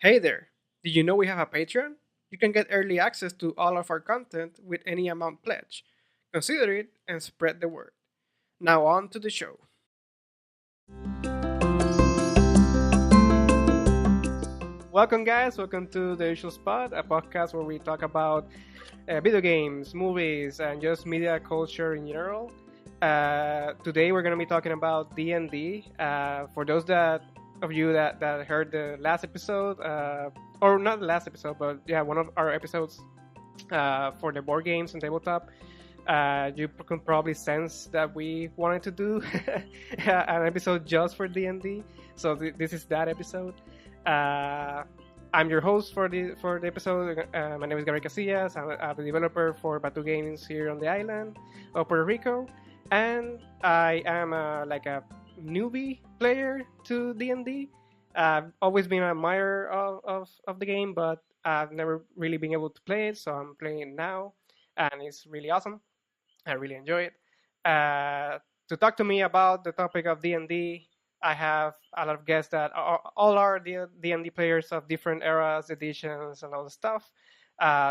Hey there! Did you know we have a Patreon? You can get early access to all of our content with any amount pledge. Consider it and spread the word. Now on to the show. Welcome, guys. Welcome to the Usual Spot, a podcast where we talk about video games, movies, and just media culture in general. Today, we're going to be talking about D&D. For those of you that heard the last episode, or not the last episode, but yeah, one of our episodes for the board games and tabletop. You can probably sense that we wanted to do an episode just for D&D. So this is that episode. I'm your host for the episode. My name is Gabriel Casillas. I'm the developer for Batú Games here on the island of Puerto Rico, and I am like a newbie player to D&D. I've always been an admirer of the game, but I've never really been able to play it, so I'm playing it now, and it's really awesome. I really enjoy it. To talk to me about the topic of D&D, I have a lot of guests that all are D&D players of different eras, editions, and all the stuff.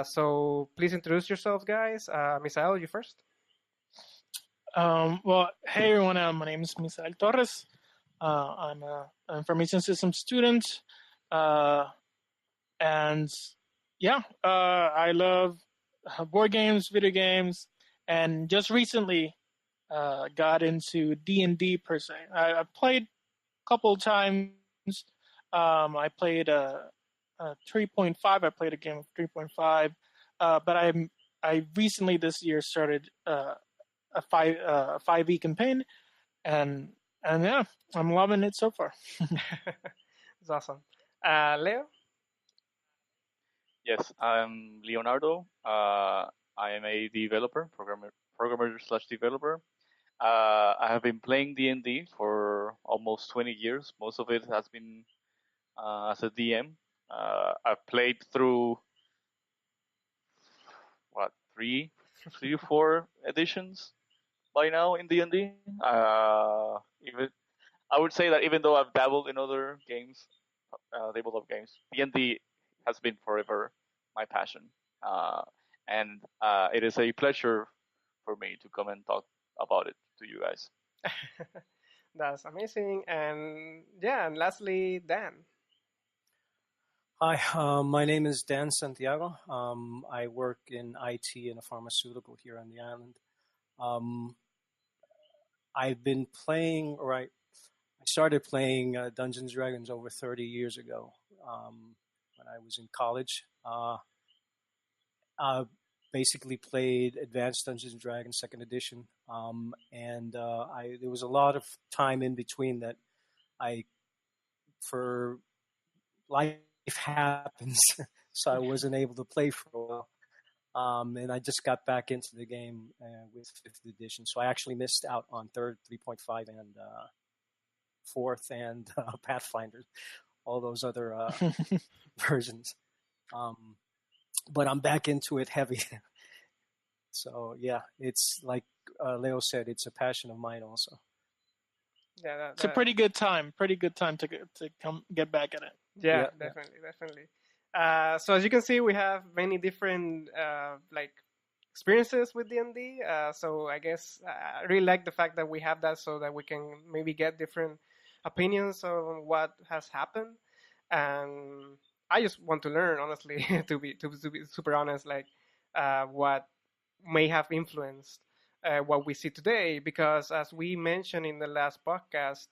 So please introduce yourselves, guys. Misael, you first. Hey everyone, my name is Misael Torres. I'm an information systems student, and yeah, I love board games, video games, and just recently got into D&D per se. I played a couple of times. I played a 3.5. I played a game of 3.5, but I recently this year started a 5e campaign, and yeah, I'm loving it so far. It's awesome. Leo? Yes, I'm Leonardo. I am a developer, programmer slash developer. I have been playing D&D for almost 20 years. Most of it has been as a DM. I've played through three or four editions by now in D&D. Even I would say that even though I've dabbled in other games, tabletop games, D&D has been forever my passion, and it is a pleasure for me to come and talk about it to you guys. That's amazing. And yeah, and lastly, Dan. Hi, my name is Dan Santiago. I work in IT and a pharmaceutical here on the island. I've been playing, I started playing Dungeons & Dragons over 30 years ago when I was in college. Basically played Advanced Dungeons & Dragons 2nd edition, and there was a lot of time in between that for life happens, so I wasn't able to play for a while. And I just got back into the game with 5th edition, so I actually missed out on 3rd, 3.5, and 4th, and Pathfinder, all those other versions. But I'm back into it heavy. So yeah, it's like Leo said, it's a passion of mine also. Yeah, it's a pretty good time. Pretty good time to come get back at it. Yeah, definitely. So as you can see, we have many different experiences with D&D. So I guess I really like the fact that we have that, so that we can maybe get different opinions on what has happened. And I just want to learn, honestly, to be super honest, what may have influenced what we see today. Because as we mentioned in the last podcast,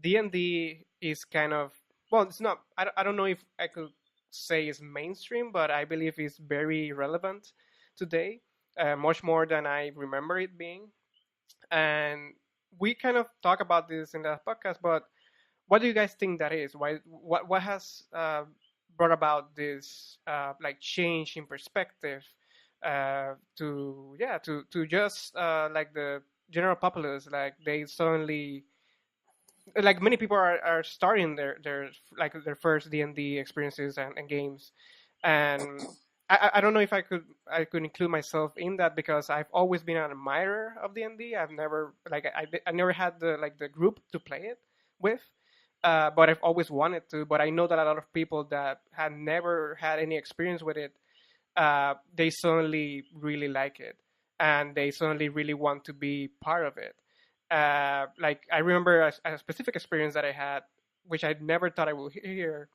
D&D is kind of, well, it's not, I don't know if I could say it's mainstream, but I believe it's very relevant today, much more than I remember it being. And we kind of talk about this in the podcast, but what do you guys think that is? What has brought about this change in perspective to just like the general populace, like they suddenly, like many people are starting their first D&D experiences and games, and I don't know if I could include myself in that, because I've always been an admirer of D&D. I've never I never had the group to play it with, but I've always wanted to. But I know that a lot of people that had never had any experience with it, they suddenly really like it, and they suddenly really want to be part of it. Like I remember a specific experience that I had, which I never thought I would hear,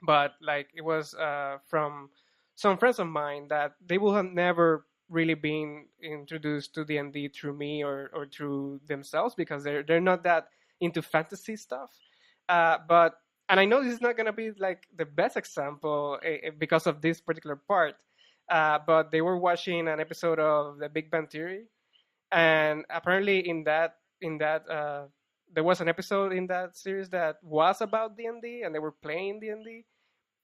but like it was from some friends of mine that they will have never really been introduced to D&D through me or through themselves because they're not that into fantasy stuff. But and I know this is not gonna be like the best example because of this particular part. But they were watching an episode of The Big Bang Theory, and apparently in that there was an episode in that series that was about D&D, and they were playing D&D,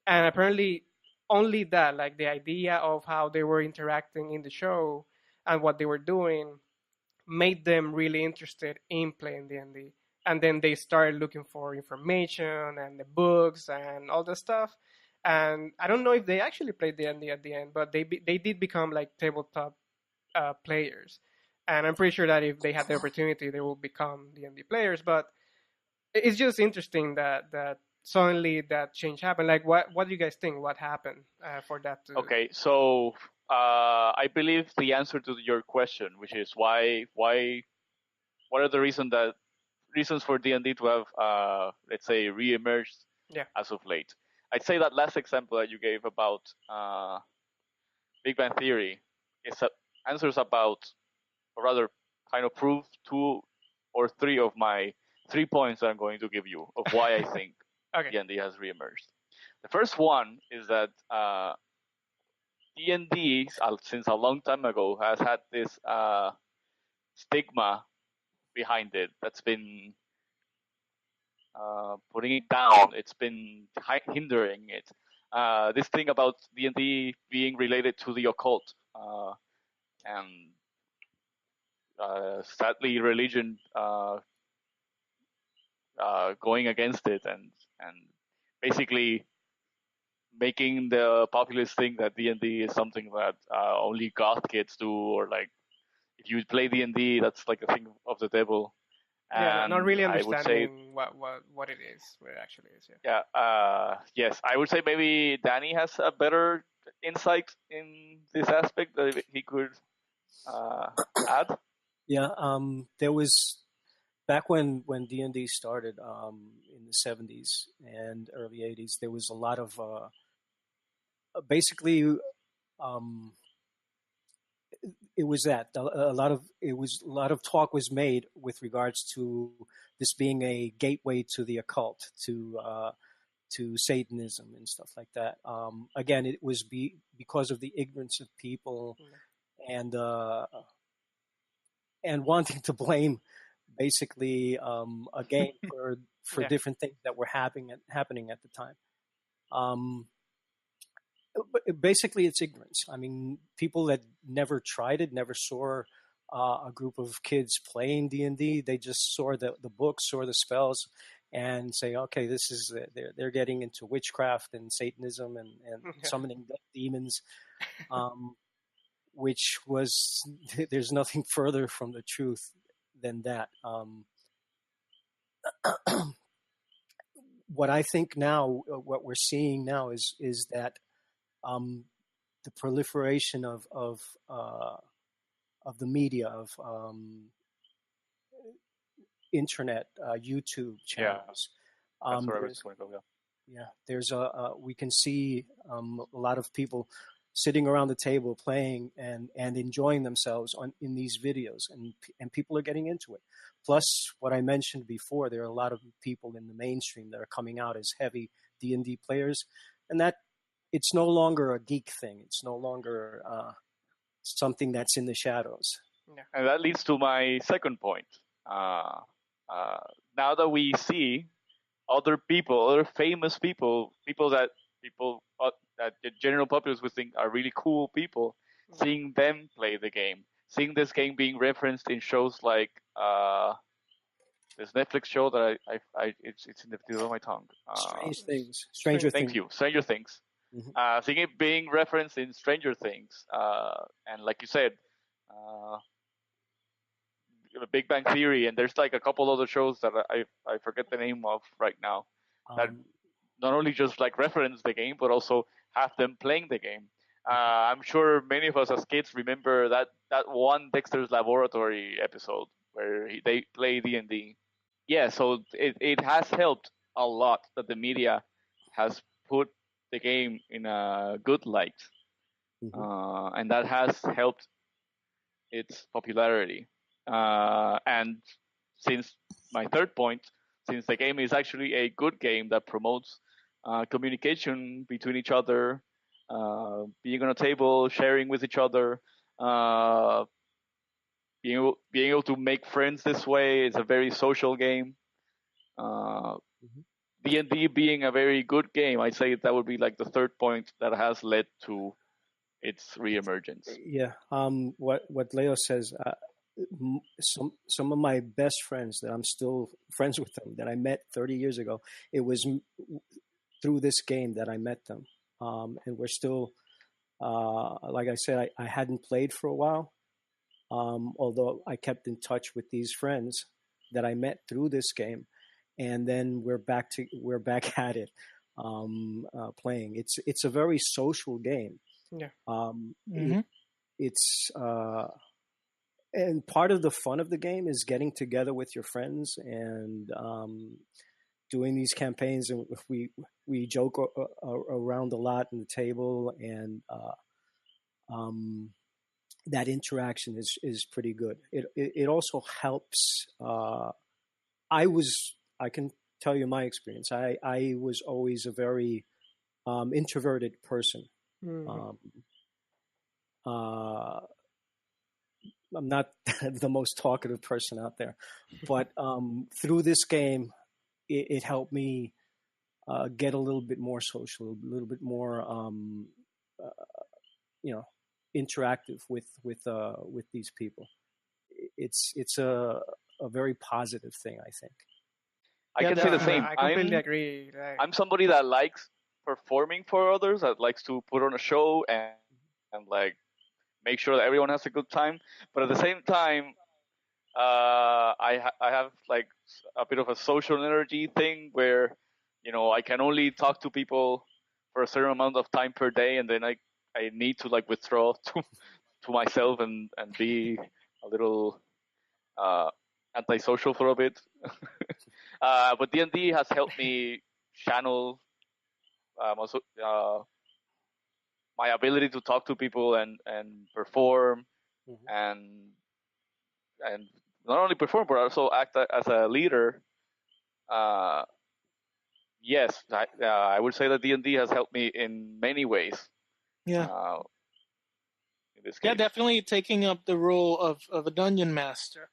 and apparently only that, like the idea of how they were interacting in the show and what they were doing, made them really interested in playing D&D. And then they started looking for information and the books and all the stuff. And I don't know if they actually played D&D at the end, but they did become like tabletop players. And I'm pretty sure that if they had the opportunity, they will become D&D players. But it's just interesting that suddenly that change happened. Like, what do you guys think? What happened for that to? Okay, so I believe the answer to your question, which is why, what are the reasons for D&D to have, let's say, re-emerged as of late? I'd say that last example that you gave about Big Bang Theory is answers about, or rather, kind of prove 2 or 3 of my 3 points that I'm going to give you of why I think D&D has re-emerged. The first one is that D&D, since a long time ago, has had this stigma behind it that's been putting it down. It's been hindering it. This thing about D&D being related to the occult, and sadly, religion going against it, and basically making the populace think that D&D is something that only goth kids do, or like if you play D&D, that's like a thing of the devil. Yeah, not really I would say, understanding what it is, what it actually is. Yes, I would say maybe Danny has a better insight in this aspect that he could add. Yeah, there was back when D&D started in the 70s and early 80s. There was a lot of basically. It was that a lot of talk was made with regards to this being a gateway to the occult, to Satanism and stuff like that. Again, it was because of the ignorance of people and wanting to blame basically a game for different things that were happening at the time. Basically, it's ignorance. I mean, people that never tried it, never saw a group of kids playing D&D. They just saw the books, saw the spells, and say, okay, this is they're getting into witchcraft and Satanism and summoning demons, which was there's nothing further from the truth than that. What I think now, what we're seeing now is that. The proliferation of the media, of internet, YouTube channels. That's where I was going to go. Yeah, there's we can see a lot of people sitting around the table playing and enjoying themselves in these videos, and people are getting into it. Plus, what I mentioned before, there are a lot of people in the mainstream that are coming out as heavy D&D players, and that. It's no longer a geek thing. It's no longer something that's in the shadows. Yeah. And that leads to my second point. Now that we see other famous people that the general populace would think are really cool people, seeing them play the game, seeing this game being referenced in shows like this Netflix show that it's in the tip of my tongue. Stranger Things. Thank you, Stranger Things. Mm-hmm. Seeing it being referenced in Stranger Things, and like you said, Big Bang Theory, and there's like a couple other shows that I forget the name of right now that not only just like reference the game, but also have them playing the game. I'm sure many of us as kids remember that one Dexter's Laboratory episode where they play D&D. Yeah, so it has helped a lot that the media has put the game in a good light, and that has helped its popularity. And since my third point, since the game is actually a good game that promotes communication between each other, being on a table, sharing with each other, being able to make friends this way. It's a very social game. D&D being a very good game, I'd say that would be like the third point that has led to its reemergence. Yeah. What Leo says, some of my best friends that I'm still friends with them that I met 30 years ago, it was through this game that I met them. And we're still, like I said, I hadn't played for a while. Although I kept in touch with these friends that I met through this game, and then we're back at it, playing. It's a very social game. Yeah. It's and part of the fun of the game is getting together with your friends and doing these campaigns, and we joke around a lot in the table, and that interaction is pretty good. It also helps. I can tell you my experience. I was always a very introverted person. I'm not the most talkative person out there, but through this game, it helped me get a little bit more social, a little bit more, interactive with these people. It's a very positive thing, I think. I can say the same. I completely agree. I'm somebody that likes performing for others, that likes to put on a show and like make sure that everyone has a good time. But at the same time, I have like a bit of a social energy thing where, I can only talk to people for a certain amount of time per day, and then I need to like withdraw to myself and be a little antisocial for a bit. But D&D has helped me channel also my ability to talk to people and perform, and not only perform but also act as a leader. Yes, I would say that D&D has helped me in many ways. Yeah. In this case. Yeah, definitely taking up the role of a dungeon master.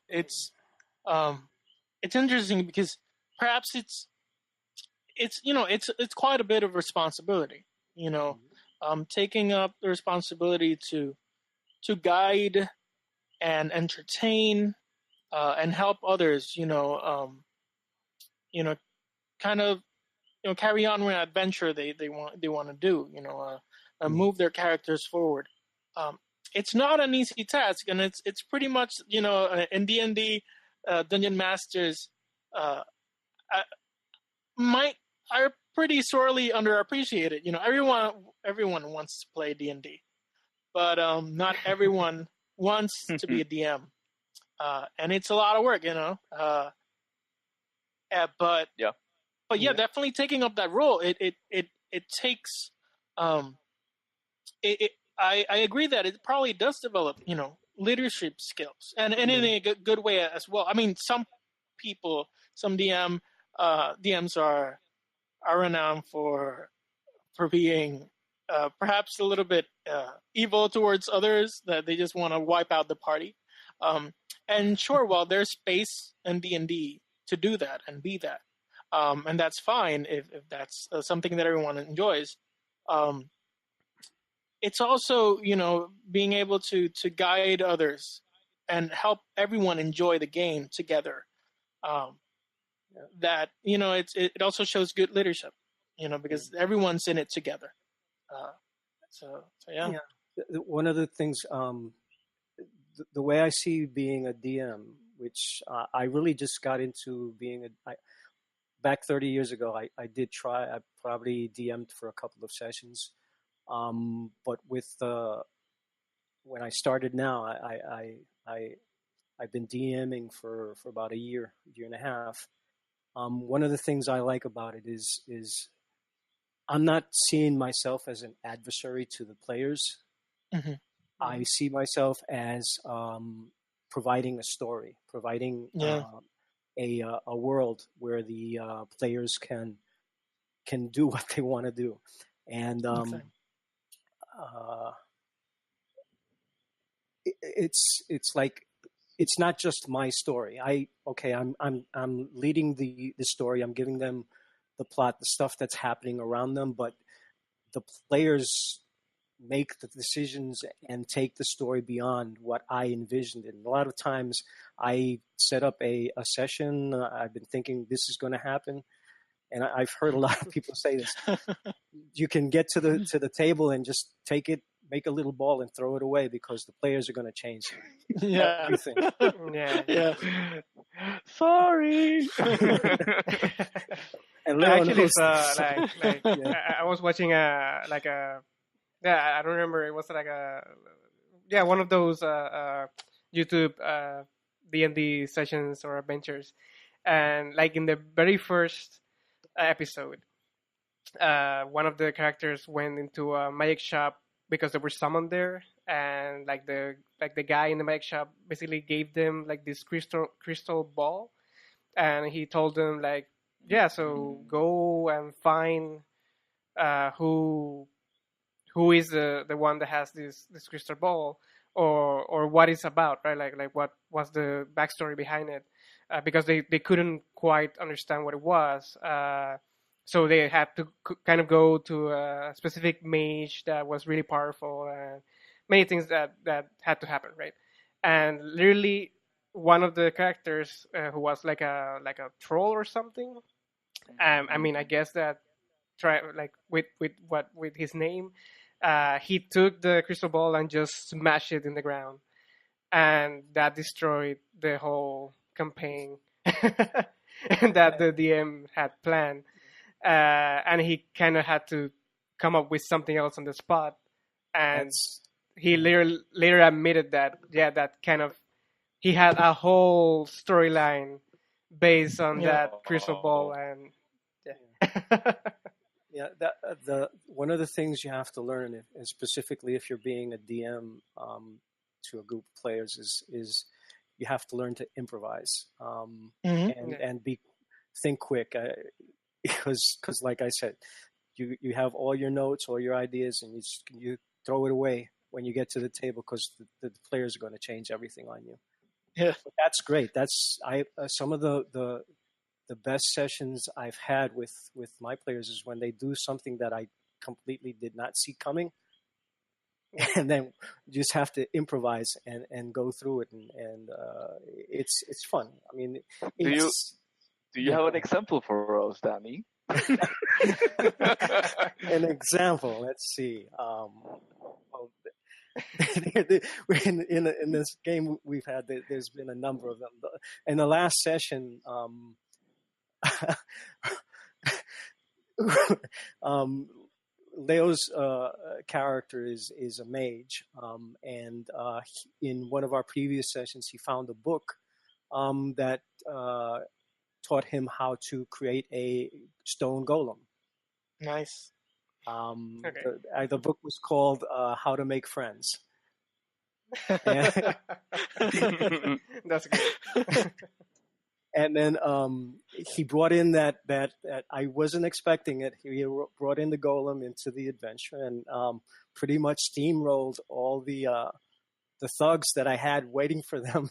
It's interesting because perhaps it's quite a bit of responsibility. Taking up the responsibility to guide and entertain and help others. Kind of carry on with an adventure they want to do. Move their characters forward. It's not an easy task, and it's pretty much in D&D, dungeon masters are pretty sorely underappreciated. Everyone wants to play D&D, but not everyone wants to be a DM, and it's a lot of work. But definitely taking up that role. It takes. I agree that it probably does develop, leadership skills, and in a good way as well. I mean, some DMs are renowned for being perhaps a little bit evil towards others, that they just want to wipe out the party. And sure, while there's space in D&D to do that and be that, and that's fine if that's something that everyone enjoys. It's also, being able to guide others and help everyone enjoy the game together. That, it also shows good leadership, because everyone's in it together. So yeah. One of the things, the way I see being a DM, which I really just got into being back 30 years ago. I did try. I probably DM'd for a couple of sessions, but with when I started now, I've been DMing for about a year and a half. One of the things I like about it is I'm not seeing myself as an adversary to the players. Mm-hmm. I see myself as providing a story, providing a world where the players can do what they want to do, and it's like it's not just my story. I'm leading the story. I'm giving them the plot, the stuff that's happening around them, but the players make the decisions and take the story beyond what I envisioned. And a lot of times I set up a session. I've been thinking this is going to happen. And I've heard a lot of people say this. You can get to the table and just take it, make a little ball and throw it away because the players are going to change everything. Yeah. Sorry. And actually, it's I was watching I don't remember. It was one of those YouTube D&D sessions or adventures, and like in the very first episode, one of the characters went into a magic shop because there were someone there, and the guy in the magic shop basically gave them like this crystal ball, and he told them so go and find who is the one that has this crystal ball, or what it's about, right? Like what was the backstory behind it, because they couldn't quite understand what it was. So they had to kind of go to a specific mage that was really powerful, and many things that had to happen, right? And literally, one of the characters who was like a troll or something. I mean, I guess that with his name, he took the crystal ball and just smashed it in the ground, and that destroyed the whole campaign and that the DM had planned. And he kind of had to come up with something else on the spot, and he later admitted that that kind of he had a whole storyline based on that crystal ball, and the one of the things you have to learn, and specifically if you're being a DM to a group of players, is you have to learn to improvise and think quick. Because like I said, you have all your notes, all your ideas, and you throw it away when you get to the table because the players are going to change everything on you. Yeah, but that's great. That's some of the best sessions I've had with my players is when they do something that I completely did not see coming, and then you just have to improvise and go through it, and it's fun. I mean, Do you have an example for us, Danny? An example. Let's see. In this game we've had, there's been a number of them. In the last session, Leo's character is a mage, and in one of our previous sessions, he found a book that taught him how to create a stone golem. Nice. The book was called How to Make Friends. That's good. And then he brought in that I wasn't expecting it. He brought in the golem into the adventure and pretty much steamrolled all the thugs that I had waiting for them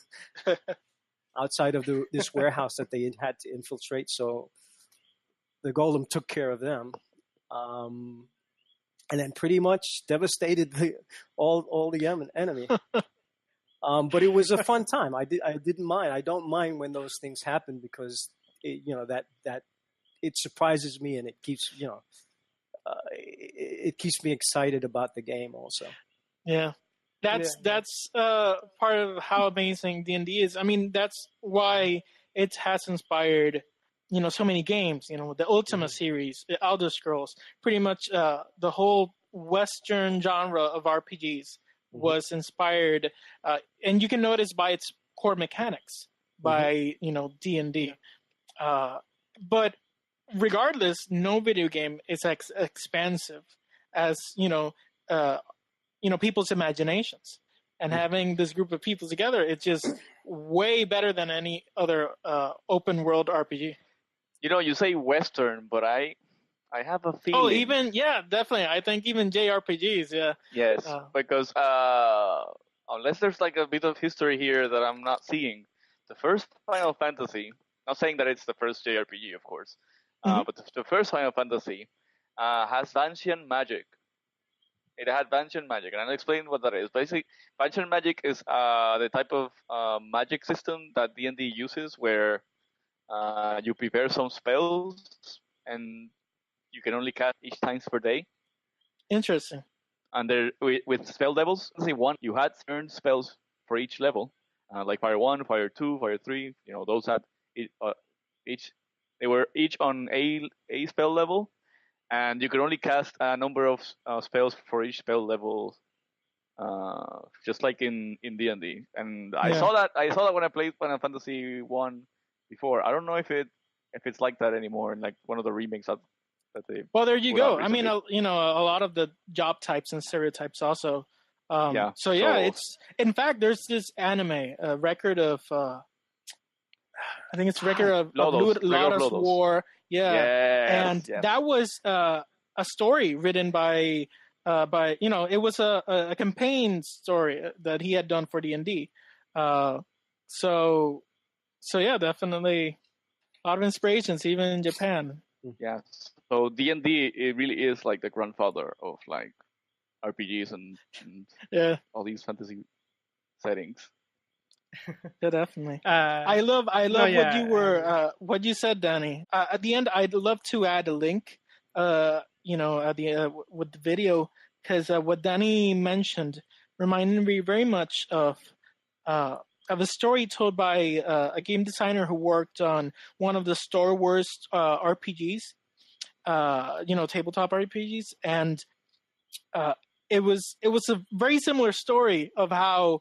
outside of this warehouse that they had to infiltrate. So the golem took care of them, and then pretty much devastated all the enemy. But it was a fun time. I didn't mind. I don't mind when those things happen because that it surprises me and it keeps it keeps me excited about the game also. Yeah. That's part of how amazing D&D is. I mean, that's why it has inspired, so many games. The Ultima series, the Elder Scrolls, pretty much the whole Western genre of RPGs was inspired, and you can notice by its core mechanics by D&D. But regardless, no video game is expansive as people's imaginations, and having this group of people together, it's just way better than any other open world RPG. You say Western, but I have a feeling. Oh, even definitely. I think even JRPGs, Yes, because unless there's like a bit of history here that I'm not seeing, the first Final Fantasy. Not saying that it's the first JRPG, of course, but the first Final Fantasy has Vancian magic. It had Vancian magic, and I'll explain what that is. Basically, Vancian magic is the type of magic system that D&D uses, where you prepare some spells, and you can only cast each times per day. Interesting. And there, with spell levels, you had earned spells for each level, like Fire 1, Fire 2, Fire 3. Those had they were each on a spell level. And you can only cast a number of spells for each spell level, just like in D&D. And I saw that when I played Final Fantasy 1 before. I don't know if it's like that anymore in like one of the remakes that they. Well, there you go. I mean, a lot of the job types and stereotypes also. So it's in fact there's this anime, a record of. I think it's record of Lodos War. Yeah, and that was a story written by it was a campaign story that he had done for D&D. So yeah, definitely a lot of inspirations even in Japan. Yeah, so D&D, it really is like the grandfather of like RPGs and all these fantasy settings. Yeah, definitely. I love what you said, Danny. At the end, I'd love to add a link, at the with the video, because what Danny mentioned reminded me very much of a story told by a game designer who worked on one of the Star Wars RPGs, tabletop RPGs, and it was a very similar story of how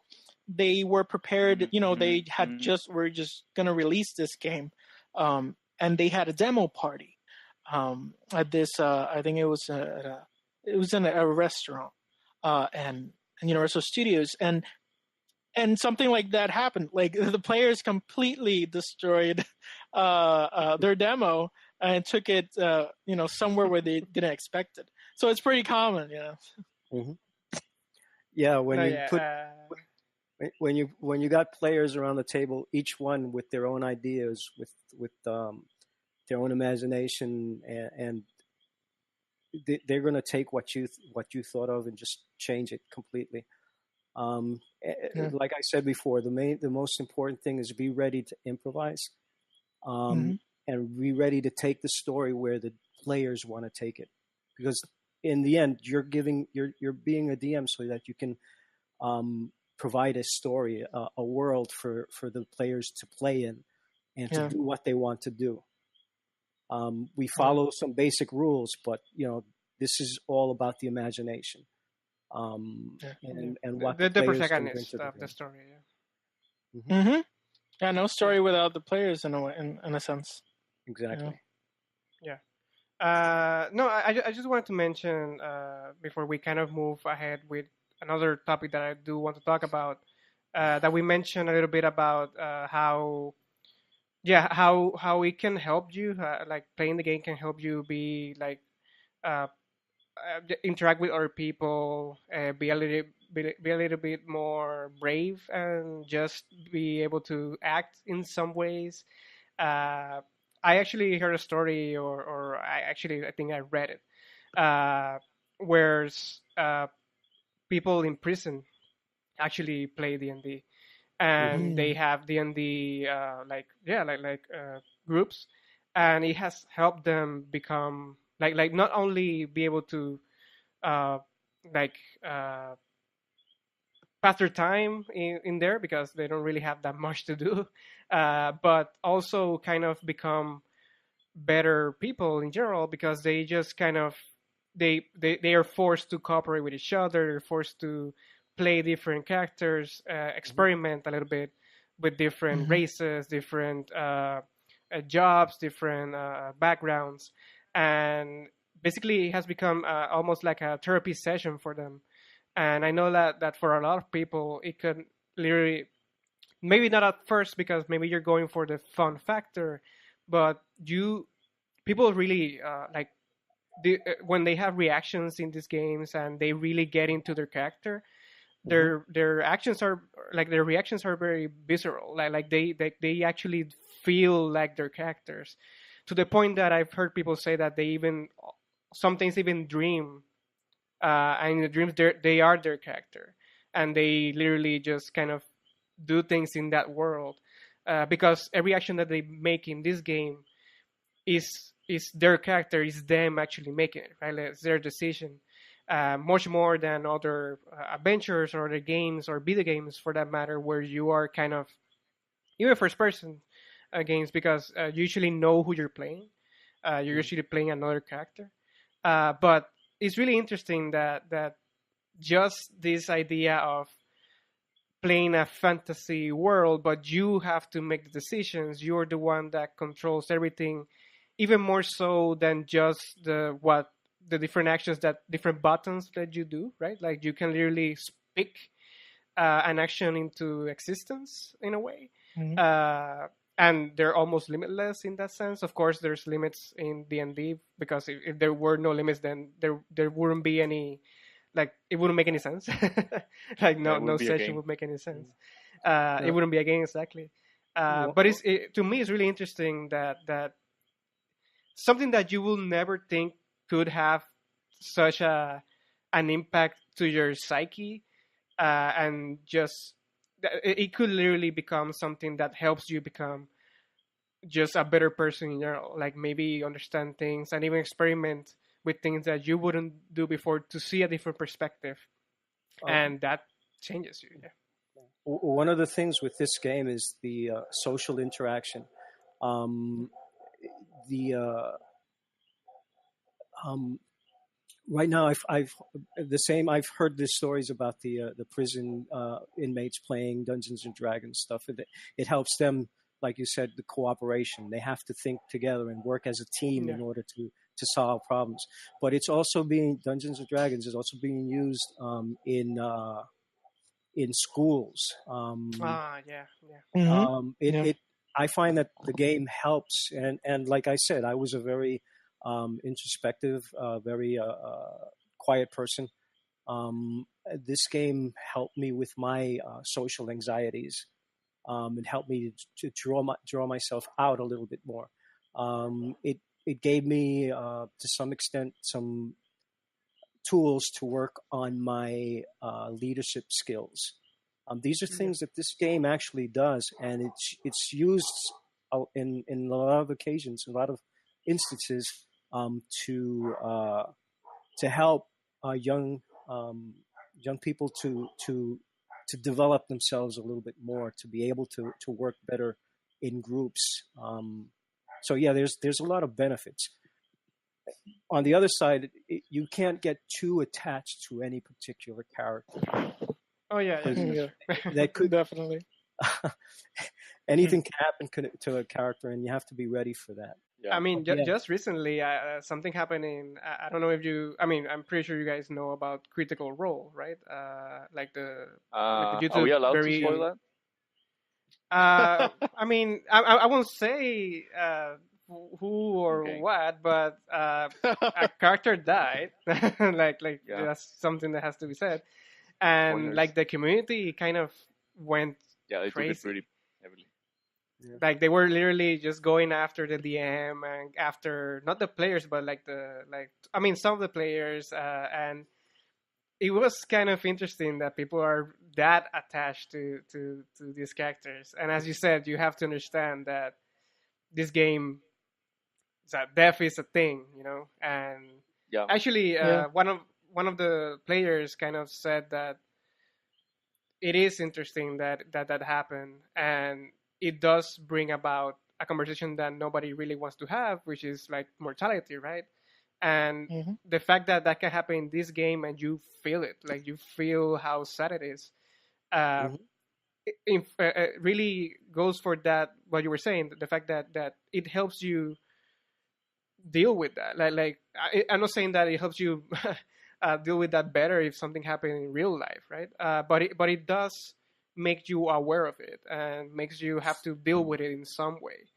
they were prepared. They had were just gonna release this game, and they had a demo party at this. I think it was in a restaurant, and Universal Studios, and something like that happened. Like the players completely destroyed their demo and took it, somewhere where they didn't expect it. So it's pretty common, Yeah, when you got players around the table, each one with their own ideas, with their own imagination, and they're going to take what you thought of and just change it completely. Like I said before, the most important thing is be ready to improvise, and be ready to take the story where the players want to take it, because in the end, you're being a DM so that you can provide a story, a world for the players to play in and to do what they want to do. We follow some basic rules, but this is all about the imagination, and what the protagonist of the story. Yeah, no story without the players in a sense. Exactly. Yeah. No, I just wanted to mention before we kind of move ahead with another topic that I do want to talk about, that we mentioned a little bit about how it can help you, like playing the game can help you be like interact with other people, be a little bit more brave, and just be able to act in some ways. I actually heard a story, or I think I read it, where people in prison actually play D&D, and they have D&D groups, and it has helped them become like not only be able to faster time in there because they don't really have that much to do, but also kind of become better people in general because they just kind of they are forced to cooperate with each other. They're forced to play different characters, experiment a little bit with different races, different jobs, different backgrounds, and basically it has become almost like a therapy session for them. And I know that for a lot of people, it could literally, maybe not at first because maybe you're going for the fun factor, but people really like when they have reactions in these games and they really get into their character, their actions are like their reactions are very visceral, like they actually feel like their characters, to the point that I've heard people say that they even sometimes even dream, and in the dreams they are their character, and they literally just kind of do things in that world, because every action that they make in this game is their character, is them actually making it, right? Like, it's their decision, much more than other adventures or other games or video games for that matter, where you are kind of even first person games, because you usually know who you're playing. You're usually playing another character, but it's really interesting that just this idea of playing a fantasy world, but you have to make the decisions. You're the one that controls everything, even more so than just the different actions, that different buttons that you do, right? Like you can literally speak an action into existence in a way. And they're almost limitless in that sense. Of course, there's limits in D&D, because if there were no limits, then there wouldn't be any, like it wouldn't make any sense. Like no session would make any sense. It wouldn't be a game, exactly. But to me, it's really interesting that something that you will never think could have such an impact to your psyche, and just it could literally become something that helps you become just a better person in general. Like maybe understand things and even experiment with things that you wouldn't do before, to see a different perspective, and that changes you. Yeah. One of the things with this game is the social interaction. Right now, I've heard the stories about the prison inmates playing Dungeons and Dragons stuff. It helps them, like you said, the cooperation. They have to think together and work as a team in order to solve problems. But it's also Dungeons and Dragons is also being used in schools. I find that the game helps, and like I said, I was a very introspective, very quiet person. This game helped me with my social anxieties. It helped me to draw myself out a little bit more. It gave me, to some extent, some tools to work on my leadership skills. These are things that this game actually does, and it's used in a lot of occasions, a lot of instances, to help young people to develop themselves a little bit more, to be able to work better in groups. So yeah, there's a lot of benefits. On the other side, you can't get too attached to any particular character. Oh yeah. That could definitely. Anything can happen to a character, and you have to be ready for that. Yeah. I mean, just recently, something happened in. I don't know if you. I mean, I'm pretty sure you guys know about Critical Role, right? Like the YouTube. Are we allowed to spoil that? I mean, I won't say who or what, but a character died. like that's something that has to be said, and Spoilers. like the community kind of went they crazy. took it pretty heavily. Yeah. Like they were literally just going after the DM and after not the players, but some of the players, and it was kind of interesting that people are that attached to these characters. And as you said, you have to understand that this game, that death is a thing, And actually, one of the players kind of said that it is interesting that happened, and it does bring about a conversation that nobody really wants to have, which is like mortality, right? And Mm-hmm. the fact that that can happen in this game and you feel it, like you feel how sad it is, uh, Mm-hmm. really goes for that. What you were saying, the fact that it helps you deal with that. I'm not saying that it helps you deal with that better if something happened in real life, right? But it does make you aware of it and makes you have to deal with it in some way.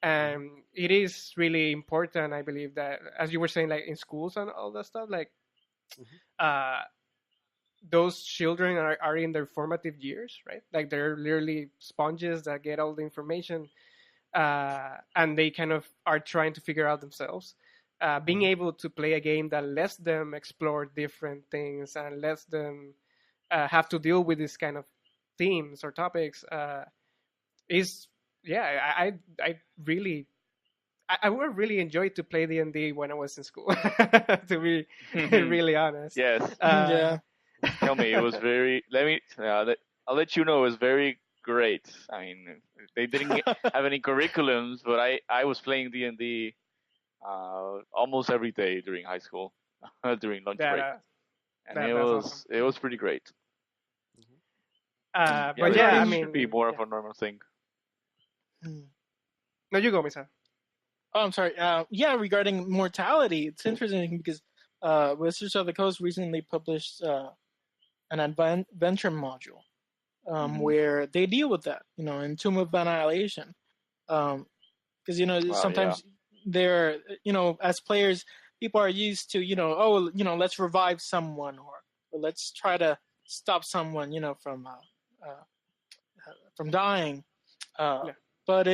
And it is really important, I believe, that as you were saying, like in schools and all that stuff, like Mm-hmm. uh, those children are in their formative years, right? Like they're literally sponges that get all the information, and they kind of are trying to figure out themselves. Being able to play a game that lets them explore different things and lets them have to deal with this kind of themes or topics is, yeah, I really I would really enjoy to play D&D when I was in school. To be really honest. Yes. Uh, Yeah. Tell me, it was very. I'll let you know. It was very great. I mean, they didn't have any curriculums, but I was playing D&D almost every day during high school, during lunch that, break, and that's awesome. it was pretty great. Yeah, But but yeah, I this Regarding should be mean, more yeah. of a normal thing. No, you go, Misa. Oh, I'm sorry. Yeah, regarding mortality, it's interesting because Wizards of the Coast recently published an adventure module where they deal with that, in Tomb of Annihilation. Because, Wow, yeah. sometimes they're, as players, people are used to, oh, let's revive someone or let's try to stop someone, from dying. Yeah. But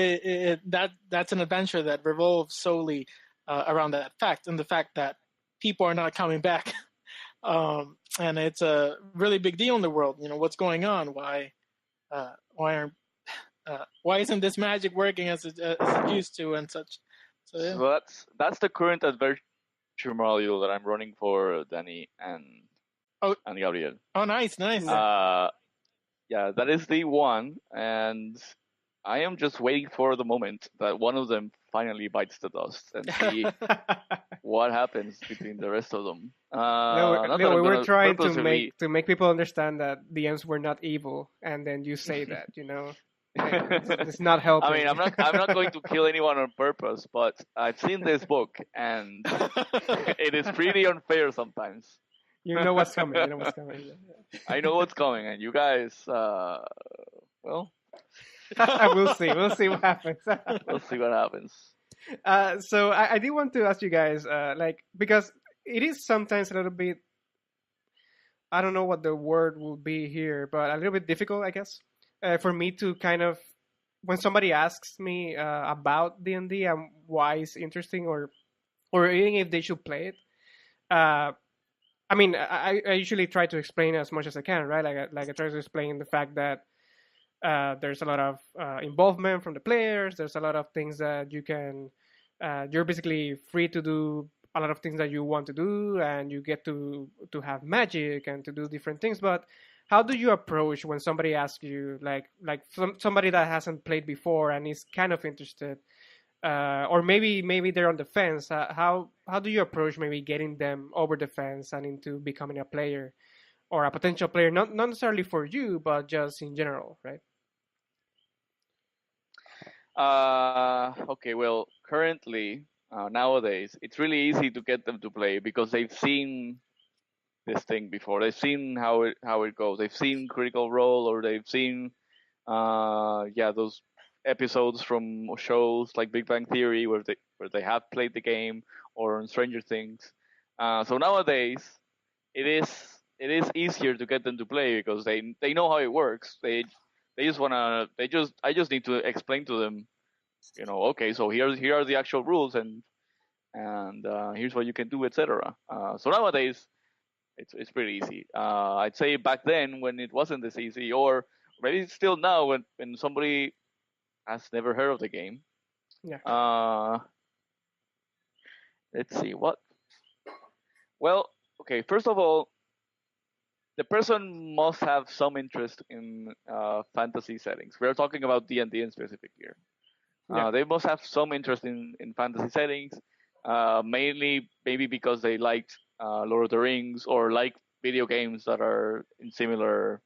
that's an adventure that revolves solely around that fact and the fact that people are not coming back. And it's a really big deal in the world. What's going on? Why isn't this magic working as it used to and such? So yeah. So that's the current adventure module that I'm running for Danny and Gabriel. Oh, nice. Yeah, that is the one, and I am just waiting for the moment that one of them finally bites the dust and see what happens between the rest of them. Not that Leo, I'm we were gonna trying purposely. to make people understand that DMs were not evil, and then you say that, it's not helping. I mean, I'm not going to kill anyone on purpose, but I've seen this book, and it is pretty unfair sometimes. You know what's coming. You know what's coming. I know what's coming, and you guys, well, We'll see. We'll see what happens. we'll see what happens. So I did want to ask you guys, because it is sometimes a little bit, I don't know what the word will be here, but a little bit difficult, I guess, for me to kind of, when somebody asks me about D&D and why it's interesting, or even if they should play it. I mean, I usually try to explain as much as I can, right? Like I try to explain the fact that there's a lot of involvement from the players. There's a lot of things that you can. You're basically free to do a lot of things that you want to do, and you get to have magic and to do different things. But how do you approach when somebody asks you, like somebody that hasn't played before and is kind of interested, or maybe they're on the fence? How do you approach maybe getting them over the fence and into becoming a player or a potential player? Not necessarily for you, but just in general, right? Okay, well, currently, nowadays, it's really easy to get them to play because they've seen this thing before. They've seen how it goes. They've seen Critical Role, or they've seen, those episodes from shows like Big Bang Theory where they have played the game, or on Stranger Things. So nowadays, it is easier to get them to play because they know how it works. I just need to explain to them, okay, so here are the actual rules, and here's what you can do, etc. So nowadays it's pretty easy. I'd say back then when it wasn't this easy, or maybe still now when somebody has never heard of the game. Yeah. Let's see what. Well, okay. First of all, the person must have some interest in fantasy settings. We're talking about D&D in specific here. They must have some interest in fantasy settings, mainly maybe because they liked Lord of the Rings or like video games that are in similar,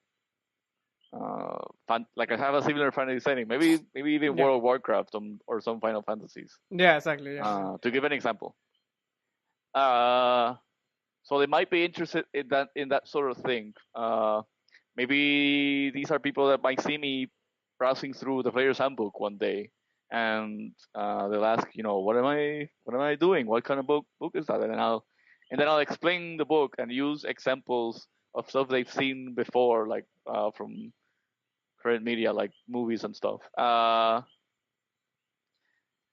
like I have a similar fantasy setting. Maybe even World of Warcraft or some Final Fantasies. Yeah, exactly. Yeah. To give an example. So they might be interested in that sort of thing. Maybe these are people that might see me browsing through the player's handbook one day, and they'll ask, what am I doing? What kind of book is that? And then I'll explain the book and use examples of stuff they've seen before, like from current media, like movies and stuff.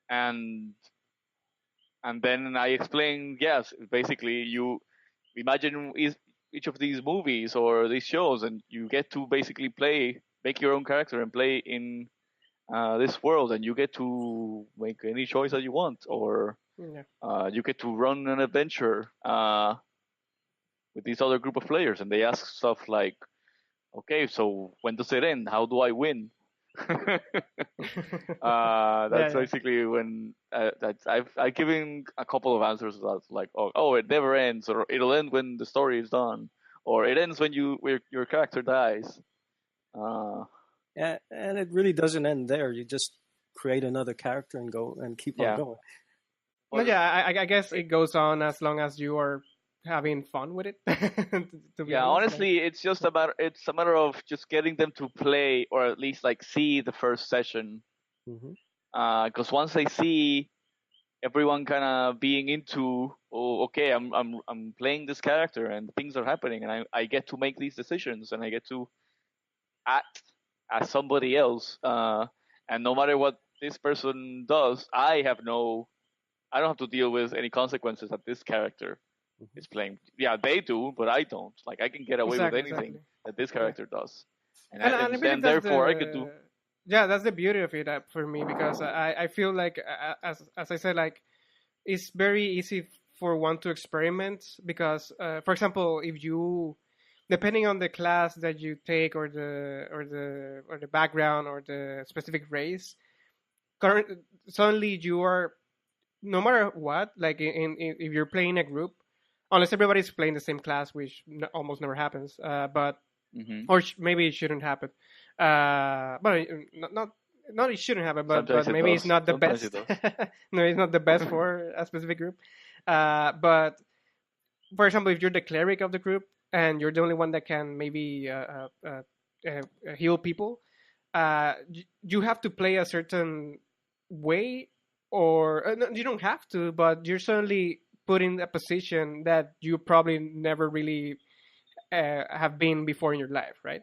And then I explain, yes, basically you imagine each of these movies or these shows, and you get to basically make your own character and play in this world, and you get to make any choice that you want, or you get to run an adventure with this other group of players, and they ask stuff like, okay, so when does it end? How do I win? That's basically when I've given a couple of answers that's like, oh, it never ends, or it'll end when the story is done, or it ends when your character dies. And it really doesn't end there. You just create another character and go and keep on going. But I guess it goes on as long as you are having fun with it. To be honest, honestly, it's a matter of just getting them to play, or at least like see the first session. Because once they see everyone kind of being into, okay, I'm playing this character and things are happening, and I get to make these decisions, and I get to act as somebody else. And no matter what this person does, I don't have to deal with any consequences that this character is playing. Yeah, they do, but I don't. Like, I can get away with anything that this character does, and therefore I could do. Yeah, that's the beauty of it for me, because I feel like, as I said, like, it's very easy for one to experiment, because, for example, if you, depending on the class that you take, or the background, or the specific race, suddenly you are, no matter what, like if you're playing a group, unless everybody's playing the same class, which almost never happens, but or maybe it shouldn't happen, but not it shouldn't happen, but maybe it's not the best. No, it's not the best for a specific group. But for example, if you're the cleric of the group and you're the only one that can maybe heal people, you have to play a certain way, or you don't have to, but you're certainly put in a position that you probably never really have been before in your life, right?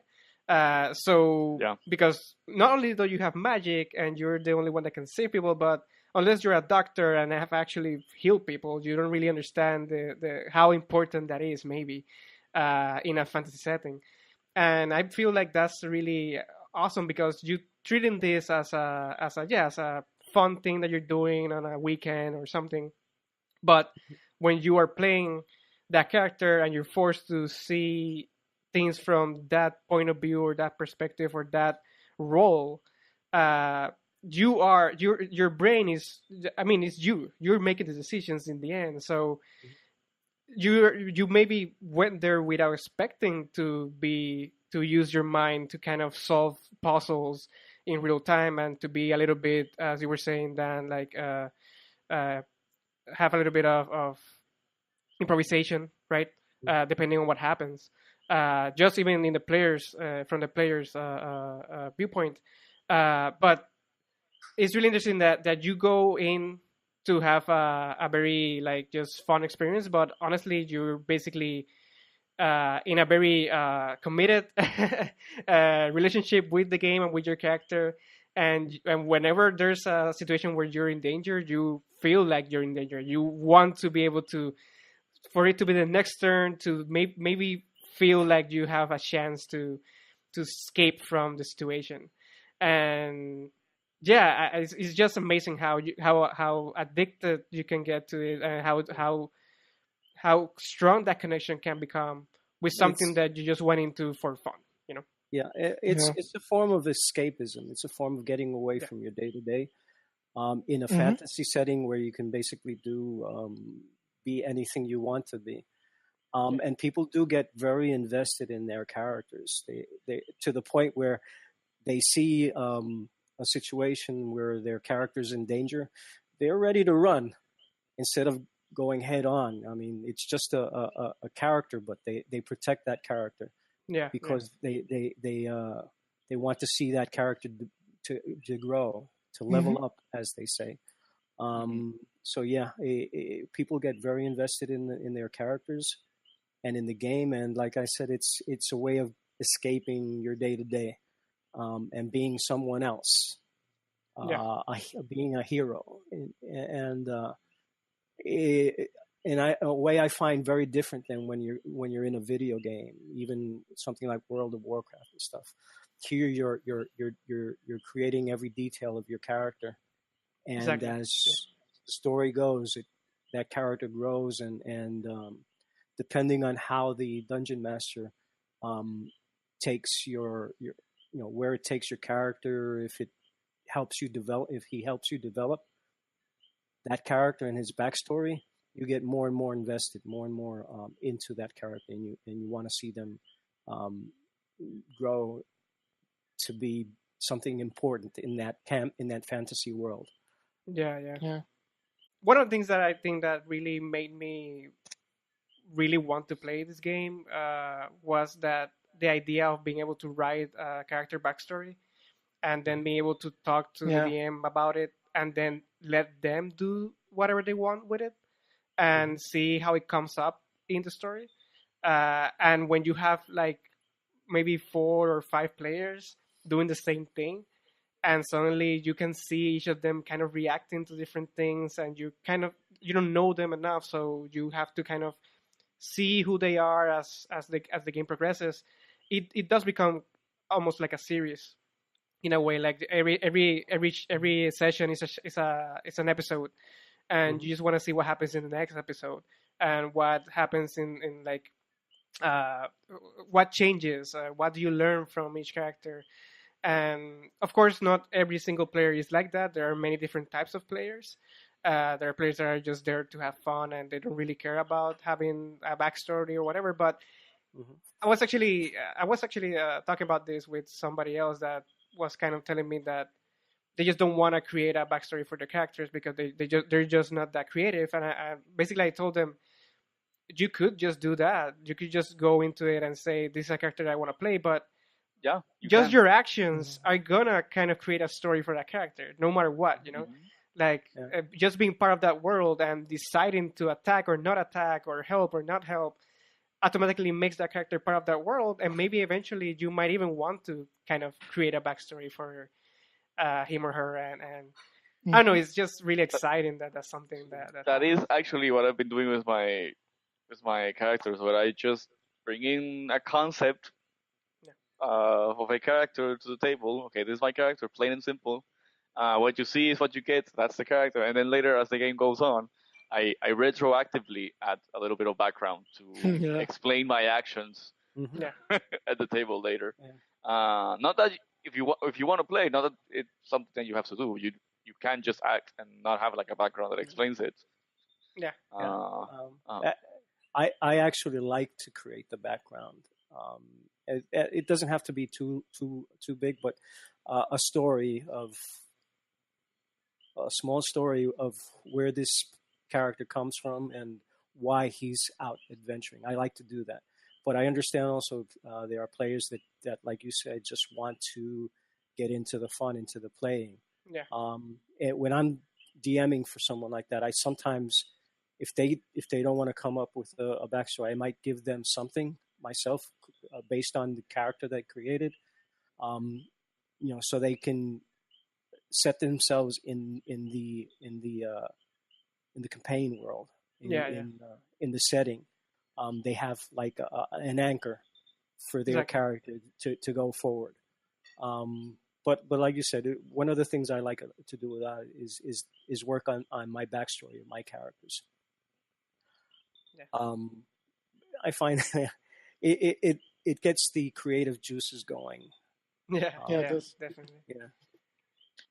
Because not only do you have magic and you're the only one that can save people, but unless you're a doctor and have actually healed people, you don't really understand the how important that is, maybe in a fantasy setting. And I feel like that's really awesome, because you treating this as a fun thing that you're doing on a weekend or something. But when you are playing that character and you're forced to see things from that point of view, or that perspective, or that role, your brain is, it's you're making the decisions in the end. So you maybe went there without expecting to use your mind to kind of solve puzzles in real time, and to be a little bit, as you were saying, Dan, like have a little bit of improvisation, right? Depending on what happens, just even in the players, from the players' viewpoint. But it's really interesting that you go in to have a very, like, just fun experience, but honestly, you're basically in a very committed relationship with the game and with your character. And whenever there's a situation where you're in danger, you feel like you're in danger. You want to be able for it to be the next turn, to maybe feel like you have a chance to escape from the situation. And yeah, it's just amazing how addicted you can get to it, and how strong that connection can become with something that you just went into for fun, you know? Yeah, it's a form of escapism. It's a form of getting away from your day to day, in a fantasy setting where you can basically be anything you want to be. And people do get very invested in their characters. They to the point where they see a situation where their character's in danger, they're ready to run instead of going head on. I mean, it's just a character, but they protect that character because they want to see that character to grow, to level up, as they say. So yeah, people get very invested in their characters and in the game, and like I said, it's a way of escaping your day to day and being someone else, being a hero, a way I find very different than when you're in a video game, even something like World of Warcraft and stuff. Here, you're creating every detail of your character, and as the story goes, that character grows, and depending on how the dungeon master takes your where it takes your character, if he helps you develop that character and his backstory, you get more and more invested, more and more into that character, and you want to see them grow to be something important in that fantasy world. Yeah. One of the things that I think that really made me really want to play this game was that the idea of being able to write a character backstory and then being able to talk to the DM about it and then let them do whatever they want with it and see how it comes up in the story. And when you have like maybe 4 or 5 players doing the same thing, and suddenly you can see each of them kind of reacting to different things, and you don't know them enough, so you have to kind of see who they are as the game progresses. It does become almost like a series in a way. Like every session is an episode, and you just want to see what happens in the next episode and what happens in like what changes, what do you learn from each character. And of course, not every single player is like that. There are many different types of players. There are players that are just there to have fun and they don't really care about having a backstory or whatever. But I was actually talking about this with somebody else that was kind of telling me that they just don't want to create a backstory for their characters because they're just not that creative. And I told them, you could just do that. You could just go into it and say, this is a character that I want to play, but your actions are gonna kind of create a story for that character, no matter what, you know. Just being part of that world and deciding to attack or not attack or help or not help automatically makes that character part of that world, and maybe eventually you might even want to kind of create a backstory for him or her, and I don't know, it's just really exciting that that's something that is actually what I've been doing with my characters, where I just bring in a concept of a character to the table. Okay, this is my character, plain and simple. What you see is what you get. That's the character. And then later, as the game goes on, I retroactively add a little bit of background to explain my actions at the table later. Not that if you want to play, not that it's something that you have to do. You can just act and not have like a background that explains it. I actually like to create the background. It doesn't have to be too big, but a small story of where this character comes from and why he's out adventuring. I like to do that, but I understand also there are players that, like you said, just want to get into the fun, into the playing. When I'm DMing for someone like that, I sometimes, if they don't want to come up with a backstory, I might give them something myself based on the character they created, so they can set themselves in the campaign world, in the setting. They have like an anchor for their character to go forward. But like you said, one of the things I like to do with that is work on my backstory of my characters. I find it gets the creative juices going. Yeah, Yeah, yeah, it does. definitely. Yeah.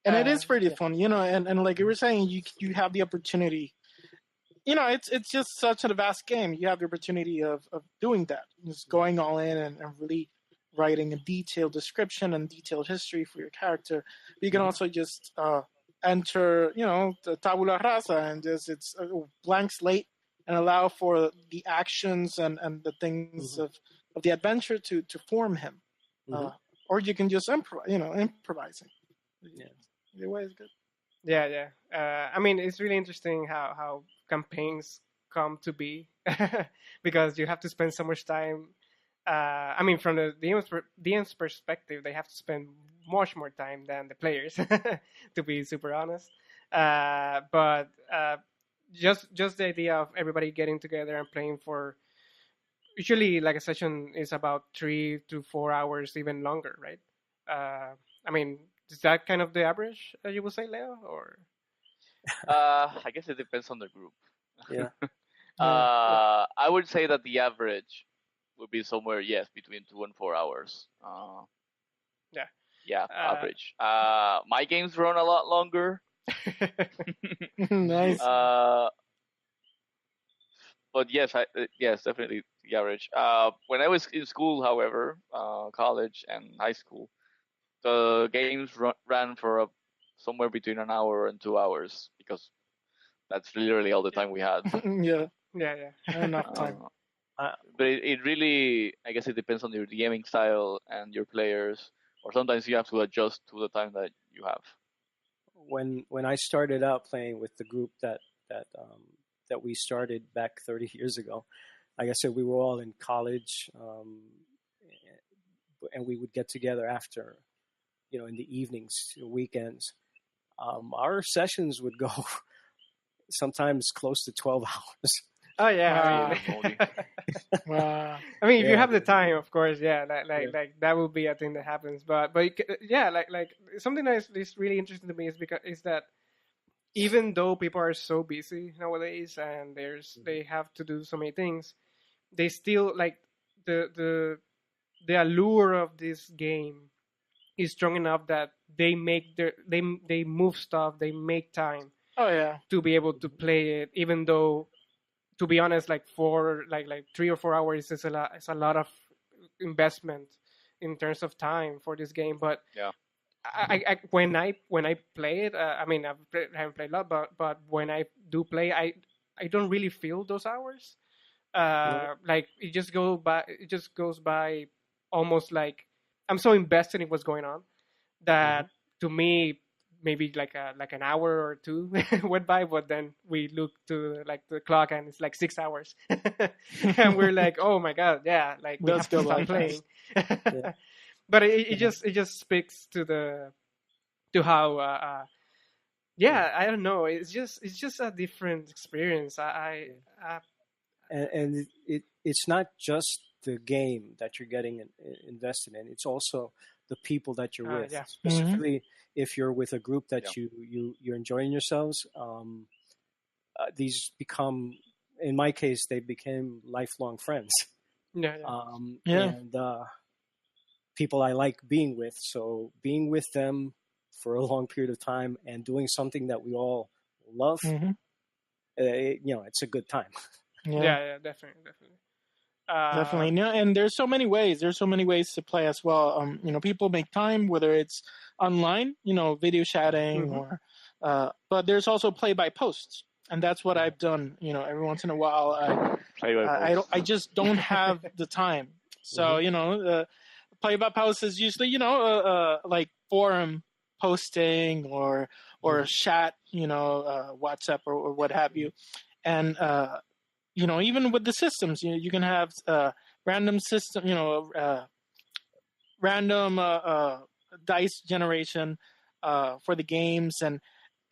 And it is pretty yeah. fun, and like you were saying, you have the opportunity. It's just such a vast game. You have the opportunity of doing that, just going all in and really writing a detailed description and detailed history for your character. But you can also just enter, the tabula rasa, and just it's a blank slate, and allow for the actions and the things of the adventure to form him. Or you can just improvising. Yeah. Either way is good. Yeah, yeah. I mean, it's really interesting how campaigns come to be because you have to spend so much time. I mean, from the DM's perspective, they have to spend much more time than the players, to be super honest. But just the idea of everybody getting together and playing for usually like a session is about 3 to 4 hours, even longer, right? I mean, is that kind of the average, you would say, Leo, or? I guess it depends on the group. Yeah. I would say that the average would be somewhere, yes, between 2 and 4 hours. Yeah. Yeah, average. My games run a lot longer. Nice. But yes, yes, definitely the average. When I was in school, however, college and high school, the games ran for somewhere between an hour and 2 hours because that's literally all the time we had. Yeah. Yeah. Enough time. But it really, I guess it depends on your DMing style and your players, or sometimes you have to adjust to the time that you have. When I started out playing with the group that we started back 30 years ago, like I said, we were all in college, and we would get together after, in the evenings, weekends. Our sessions would go sometimes close to 12 hours. Oh yeah. Wow. I mean, if you have the time, of course, yeah, like that would be a thing that happens. But yeah, like something that is really interesting to me is that even though people are so busy nowadays and they have to do so many things, they still like the allure of this game is strong enough that they move stuff, they make time. Oh yeah. To be able to play it, even though, to be honest, like 3 or 4 hours is a lot. It's a lot of investment in terms of time for this game. But yeah, I when I play it, I mean I haven't played a lot, but when I do play, I don't really feel those hours. Like it just goes by almost like I'm so invested in what's going on that to me maybe like an hour or two went by, but then we look to like the clock and it's like 6 hours, and we're like, oh my god, yeah, like we have to stop playing. But it just speaks to how I don't know, it's just a different experience. And it's not just the game that you're getting invested in, it's also the people that you're with, specifically if you're with a group that you're enjoying yourselves. These become, in my case, they became lifelong friends. And people I like being with. So being with them for a long period of time and doing something that we all love, it's a good time. Yeah, definitely. Definitely. No, and there's so many ways. There's so many ways to play as well. People make time, whether it's online, video chatting, or but there's also play by posts, and that's what I've done. Every once in a while, I just don't have the time. So play by posts is usually like forum posting or chat, WhatsApp or what have you, and even with the systems, you can have random system, random dice generation for the games, and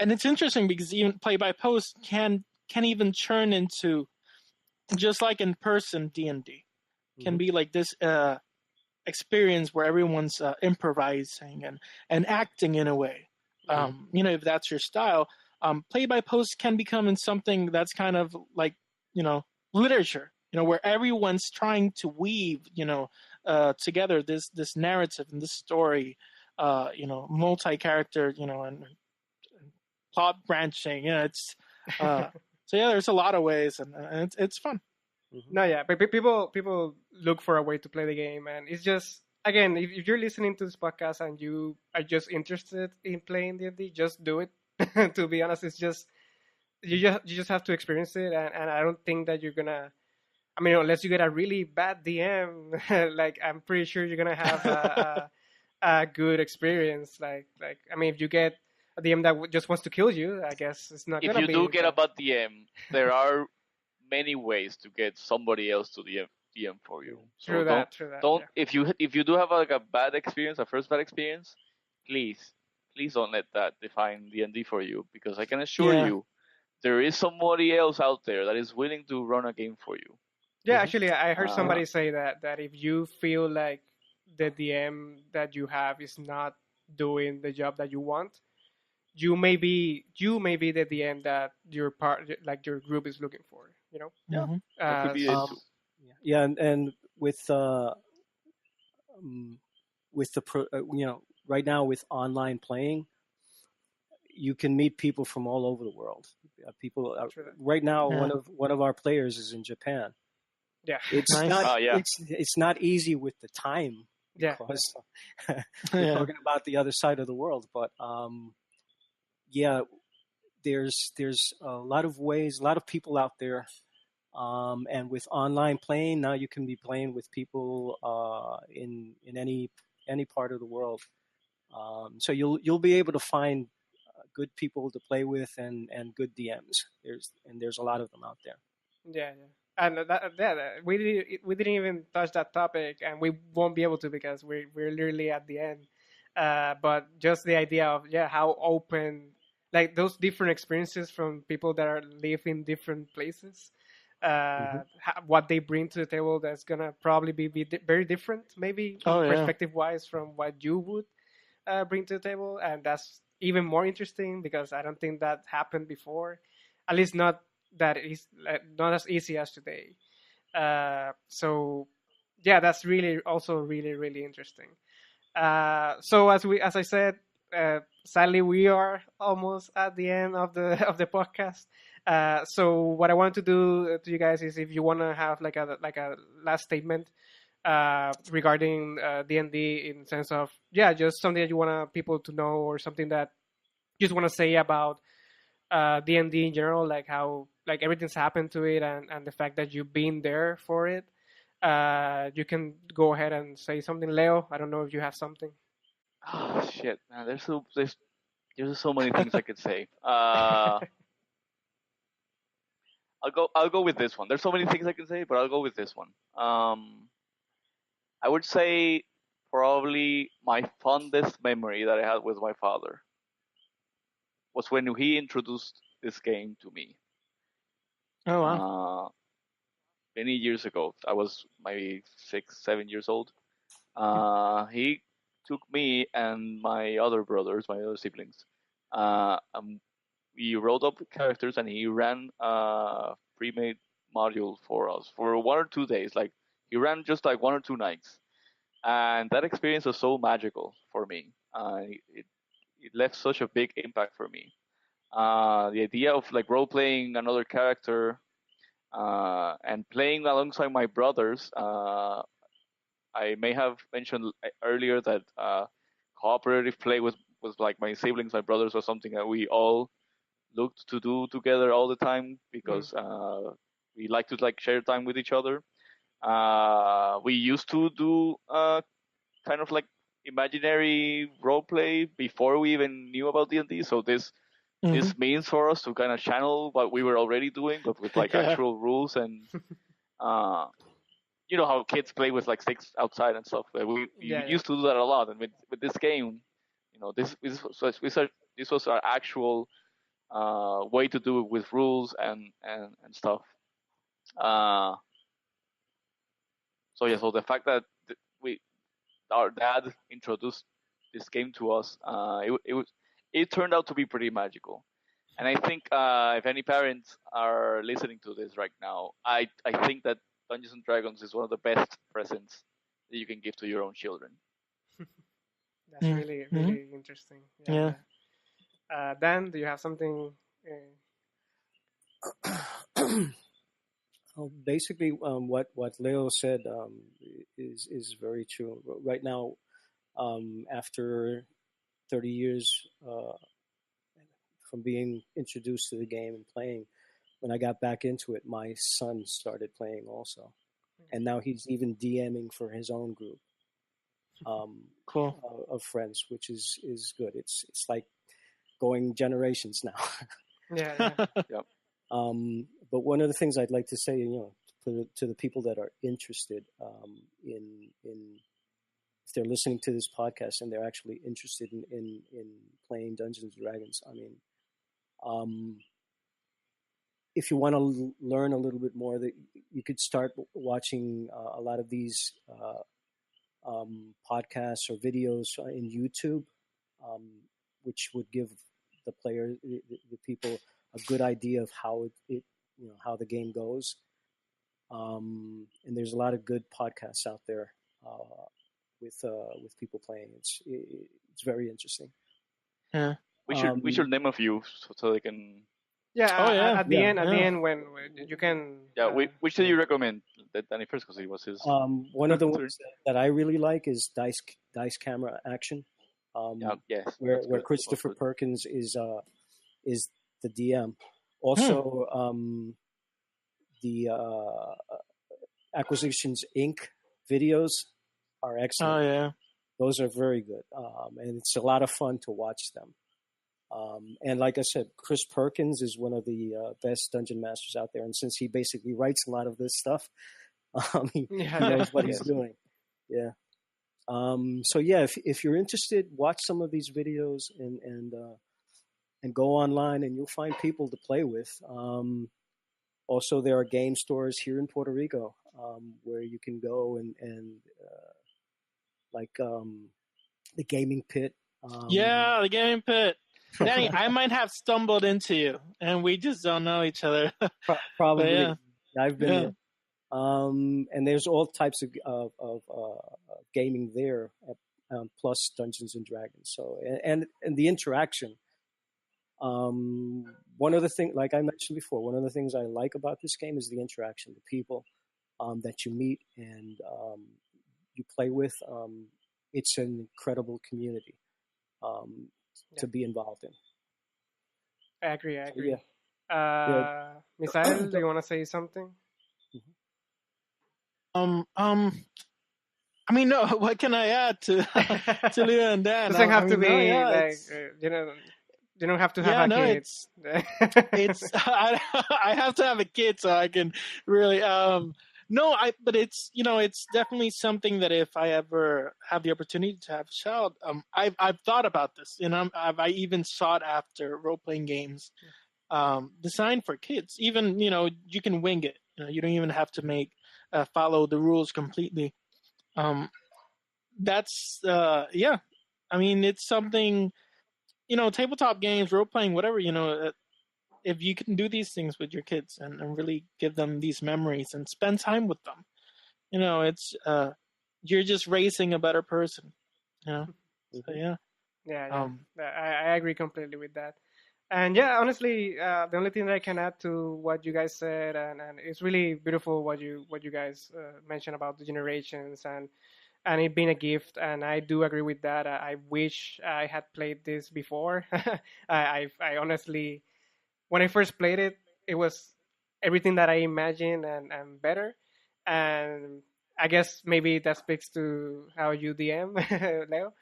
it's interesting because even play by post can even turn into, just like in person D&D, can be like this experience where everyone's improvising and acting in a way. If that's your style, play by post can become in something that's kind of like literature, where everyone's trying to weave, together this narrative and this story, multi-character, and plot branching. It's so yeah, there's a lot of ways, and it's fun. No, yeah, but people look for a way to play the game, and it's just again, if you're listening to this podcast and you are just interested in playing D&D, just do it. To be honest, it's just you just have to experience it, and I don't think that you're gonna. I mean, unless you get a really bad DM, like I'm pretty sure you're gonna have a good experience. Like I mean, if you get a DM that just wants to kill you, I guess it's not If gonna you be. do get a bad DM, there are many ways to get somebody else to DM for you. So True that. don't Yeah. if you do have like a bad experience, a first bad experience, please don't let that define D&D for you, because I can assure you there is somebody else out there that is willing to run a game for you. Yeah, actually, I heard somebody say that if you feel like the DM that you have is not doing the job that you want, you may be the DM that your your group is looking for. You know. Mm-hmm. That could be it too. Yeah, and with right now with online playing, you can meet people from all over the world. People right now, one of our players is in Japan. Yeah, it's nice. not it's not easy with the time because we're talking about the other side of the world. But there's a lot of ways, a lot of people out there, and with online playing now, you can be playing with people in any part of the world. So you'll be able to find good people to play with and good DMs. There's a lot of them out there. Yeah. And we didn't even touch that topic, and we won't be able to because we're literally at the end. But just the idea of how open, like those different experiences from people that live in different places, what they bring to the table, that's gonna probably be very different, maybe perspective wise from what you would bring to the table, and that's even more interesting because I don't think that happened before, at least not that is not as easy as today. So yeah, that's really also really interesting. So as I said, sadly we are almost at the end of the podcast. So what I want to do to you guys is, if you want to have like a last statement regarding D&D, in the sense of just something that you want people to know, or something that you just want to say about D&D in general, like how everything's happened to it, and the fact that you've been there for it. You can go ahead and say something. Leo, I don't know if you have something. Oh shit, man! There's so many things I could say. I'll go with this one. There's so many things I can say, but I'll go with this one. I would say probably my fondest memory that I had with my father was when he introduced this game to me. Oh wow! Many years ago, I was maybe 6-7 years old. He took me and my other brothers, my other siblings. We wrote up characters, and he ran a pre-made module for us for 1 or 2 days. Like, he ran just like 1 or 2 nights, and that experience was so magical for me. It left such a big impact for me. The idea of like role playing another character and playing alongside my brothers. I may have mentioned earlier that cooperative play was like my siblings, my brothers, was something that we all looked to do together all the time, because we like to like share time with each other. We used to do kind of like imaginary role play before we even knew about D&D. So this means for us to kind of channel what we were already doing, but with like actual rules, and you know how kids play with like sticks outside and stuff. We used to do that a lot, and with this game, you know, this was our actual way to do it with rules and stuff. So the fact that our dad introduced this game to us, it turned out to be pretty magical. And I think if any parents are listening to this right now, I think that Dungeons and Dragons is one of the best presents that you can give to your own children. That's really, really interesting. Yeah. Dan, do you have something? Well, basically, what Leo said is very true. Right now, after 30 years from being introduced to the game and playing, when I got back into it, my son started playing also, and now he's even DMing for his own group. Cool. Of friends, which is good. It's like going generations now. Yeah. Yep. But one of the things I'd like to say, to the people that are interested in if they're listening to this podcast and they're actually interested in playing Dungeons and Dragons, I mean, if you want to learn a little bit more, that you could start watching a lot of these podcasts or videos in YouTube, which would give the players, the people, a good idea of how how the game goes. And there's a lot of good podcasts out there with people playing. It's very interesting. Yeah. We should name a few so they can. Yeah. At the end, when you can. Yeah. Which do you recommend? That Danny first, because it was his. One of the ones that I really like is Dice Camera Action. Yes. Where Christopher Perkins is the DM. Also, the Acquisitions Inc. videos are excellent. Oh yeah, those are very good, and it's a lot of fun to watch them. And like I said, Chris Perkins is one of the best dungeon masters out there, and since he basically writes a lot of this stuff, he knows what he's doing. Yeah. So yeah, if you're interested, watch some of these videos and go online, and you'll find people to play with. Also, there are game stores here in Puerto Rico where you can go and like the Gaming Pit. Yeah, the Gaming Pit. Danny, I might have stumbled into you, and we just don't know each other. Probably. Yeah. I've been there. And there's all types of gaming there, plus Dungeons and Dragons. So and the interaction. One of the things, like I mentioned before, one of the things I like about this game is the interaction, the people that you meet and you play with. It's an incredible community to be involved in. I agree. So, yeah. Misael, do you want to say something? I mean, no. What can I add to Leo and Dan? Doesn't have to be no, you don't have to have a kid. It's I have to have a kid so I can really but it's it's definitely something that if I ever have the opportunity to have a child, I've thought about this, I even sought after role playing games designed for kids. Even you can wing it. You don't even have to follow the rules completely. That's I mean, it's something. Tabletop games, role playing, whatever. If you can do these things with your kids and really give them these memories and spend time with them, it's you're just raising a better person. So, yeah. Yeah. I agree completely with that. And yeah, honestly, the only thing that I can add to what you guys said, and it's really beautiful what you guys mentioned about the generations and it being a gift, and I do agree with that. I wish I had played this before. I honestly, when I first played it, it was everything that I imagined and better. And I guess maybe that speaks to how you DM, Leo.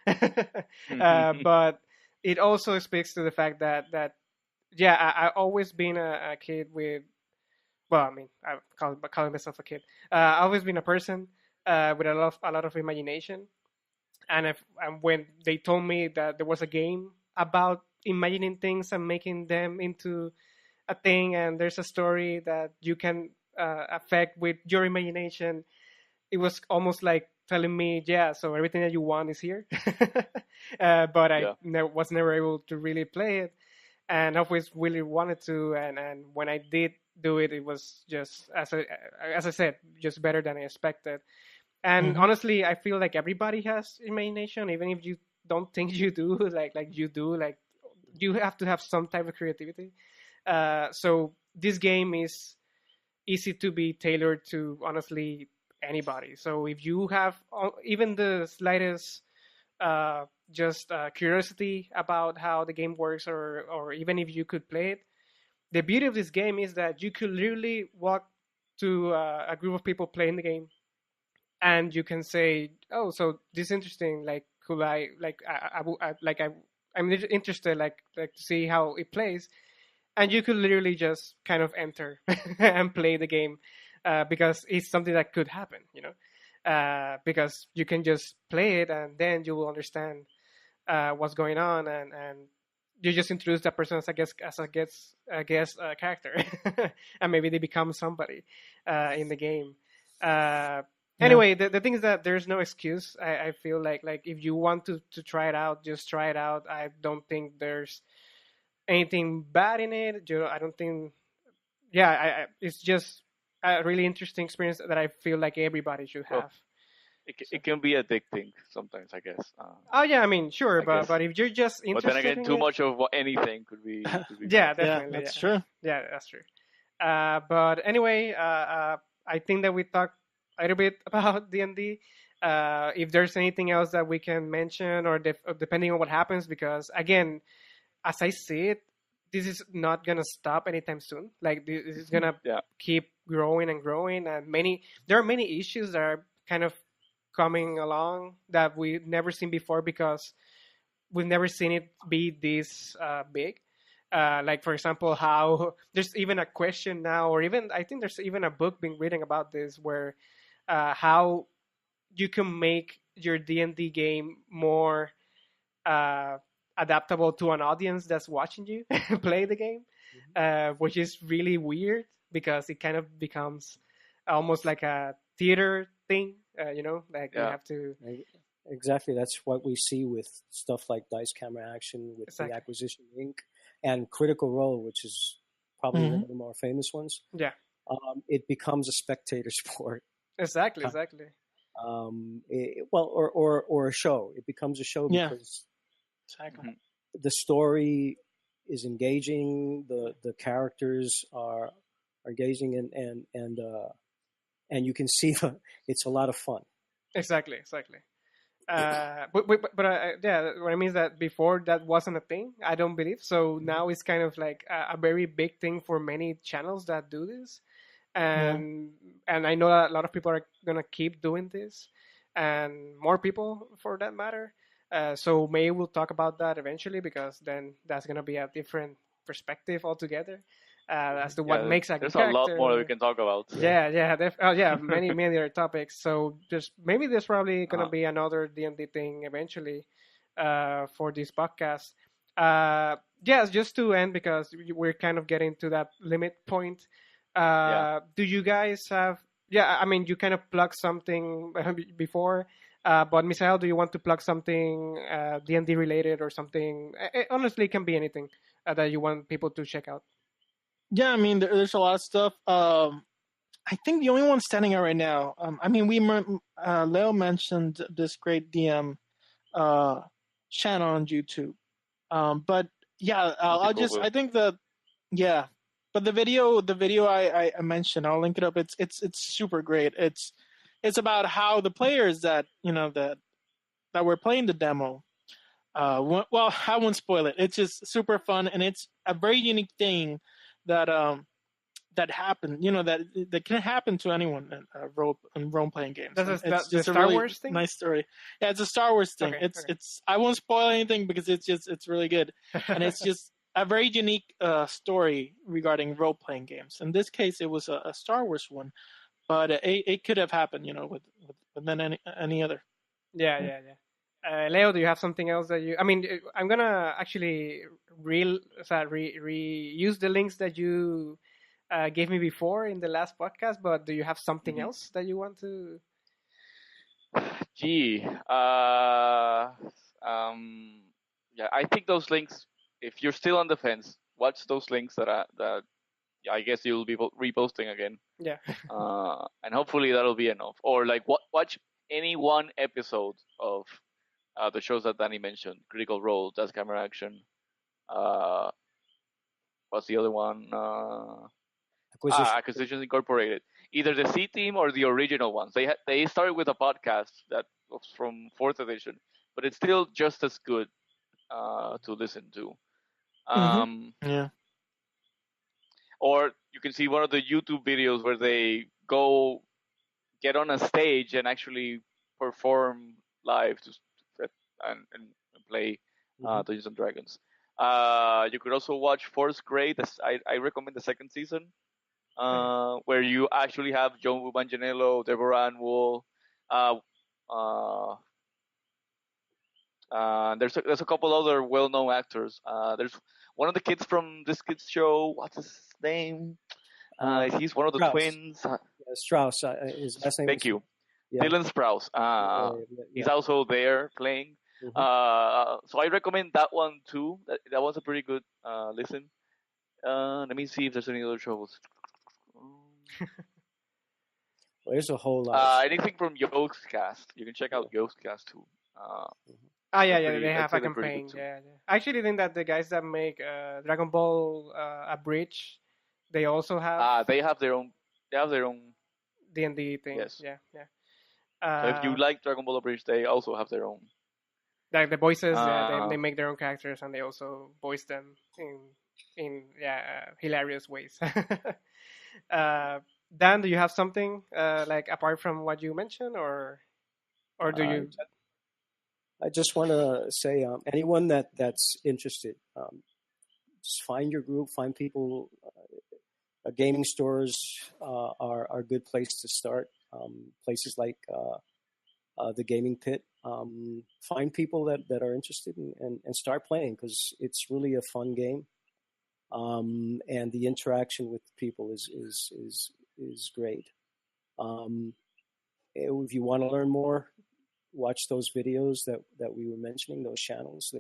But it also speaks to the fact that I always been a kid with, well, I mean, I calling myself a kid. I've always been a person with a lot of imagination, and when they told me that there was a game about imagining things and making them into a thing, and there's a story that you can affect with your imagination, it was almost like telling me, so everything that you want is here. But I was never able to really play it, and I always really wanted to, and when I did do it, it was just as I said, just better than I expected. And Mhm. honestly, I feel like everybody has imagination, even if you don't think you do. Like you do, like you have to have some type of creativity. So this game is easy to be tailored to honestly anybody. So if you have even the slightest just curiosity about how the game works, or even if you could play it, the beauty of this game is that you could literally walk to a group of people playing the game, and you can say, "Oh, so this is interesting. Like, could I like I'm interested like to see how it plays." And you could literally just kind of enter and play the game because it's something that could happen, because you can just play it and then you will understand what's going on, and you just introduce that person as a guest character, and maybe they become somebody in the game. Anyway, the thing is that there's no excuse. I feel like if you want to try it out, just try it out. I don't think there's anything bad in it. I don't think. Yeah, it's just a really interesting experience that I feel like everybody should Well, have. it can be addicting sometimes, I guess. Oh yeah, I mean sure, I but guess. but if you're just But interested then again, in too it, much of anything could be yeah, bad. definitely, That's true. yeah, that's true. But anyway, I think that we talked a little bit about D&D. If there's anything else that we can mention, or depending on what happens, because again, as I see it, this is not gonna stop anytime soon. Like this is gonna Yeah. keep growing and growing, and there are many issues that are kind of coming along that we've never seen before, because we've never seen it be this big. Like for example, how there's even a question now, or even I think there's even a book being written about this, where how you can make your D&D game more uh, adaptable to an audience that's watching you play the game, which is really weird because it kind of becomes almost like a theater thing. Like you Yeah. have to Exactly. That's what we see with stuff like Dice Camera Action, with Exactly. the Acquisition Inc. and Critical Role, which is probably one of the more famous ones. Yeah, It becomes a spectator sport. exactly. Or a show. It becomes a show Yeah. because Exactly. Mhm. the story is engaging. The characters are engaging, and you can see it's a lot of fun. Exactly. Yeah, what I mean is that before that wasn't a thing. I don't believe so. Now it's kind of like a very big thing for many channels that do this, and I know that a lot of people are gonna keep doing this, and more people for that matter. So maybe we'll talk about that eventually, because then that's gonna be a different perspective altogether as to what Yeah, makes a there's character. a lot more that we can talk about. Yeah, many other topics. So there's probably gonna Uh-huh. be another D&D thing eventually for this podcast. Yes, just to end, because we're kind of getting to that limit point. Do you guys have? Yeah, I mean, you kind of plugged something before, but Misael, do you want to plug something D&D related or something? Honestly, it can be anything that you want people to check out. Yeah, I mean, there's a lot of stuff. I think the only one standing out right now. I mean, Leo mentioned this great DM channel on YouTube. But yeah, I think that yeah, but the video I mentioned, I'll link it up. It's super great. It's about how the players that that were playing the demo. Well, I won't spoil it. It's just super fun, and it's a very unique thing that that happened. That can happen to anyone in role playing games. That's It's the just a Star really Wars thing? nice story. Yeah, it's a Star Wars thing. Okay, It's I won't spoil anything because it's really good, and it's just a very unique story regarding role playing games. In this case, it was a Star Wars one, but it could have happened, with then any other. Yeah. Leo, do you have something else that you? I mean, I'm gonna actually reuse the links that you gave me before in the last podcast. But do you have something else that you want to? Gee, yeah, I think those links. If you're still on the fence, watch those links that I guess you'll be reposting again. Yeah. And hopefully that'll be enough. Or like watch any one episode of the shows that Danny mentioned: Critical Role, That's Camera Action. What's the other one? Acquisitions Incorporated. Either the C team or the original ones. They started with a podcast that was from 4th edition, but it's still just as good to listen to. Yeah. Or you can see one of the YouTube videos where they go get on a stage and actually perform live and play Dungeons and Dragons. You could also watch Fourth Grade. I recommend the second season, where you actually have John Manganiello, Deborah Ann Wool. There's a couple other well-known actors. There's one of the kids from this kids show. What's his name? He's one of the Strauss. twins. Strauss. His last name. Thank you. Yeah. Dylan Sprouse. He's also there playing. Mm-hmm. So I recommend that one too. That was a pretty good listen. Let me see if there's any other shows. Well, there's a whole lot. Anything from Yostcast. You can check out Yostcast too. They have a campaign. Yeah. I actually think that the guys that make Dragon Ball Abridged, they also have. They have their own. D&D thing. Yes. Yeah. So if you like Dragon Ball Abridged, they also have their own. Like the voices, they make their own characters and they also voice them in hilarious ways. Dan, do you have something like apart from what you mentioned, or do you? I just want to say, anyone that's interested, just find your group, find people. Gaming stores are a good place to start. Places like the Gaming Pit. Find people that are interested and start playing, because it's really a fun game. And the interaction with people is great. If you want to learn more, watch those videos that we were mentioning. Those channels,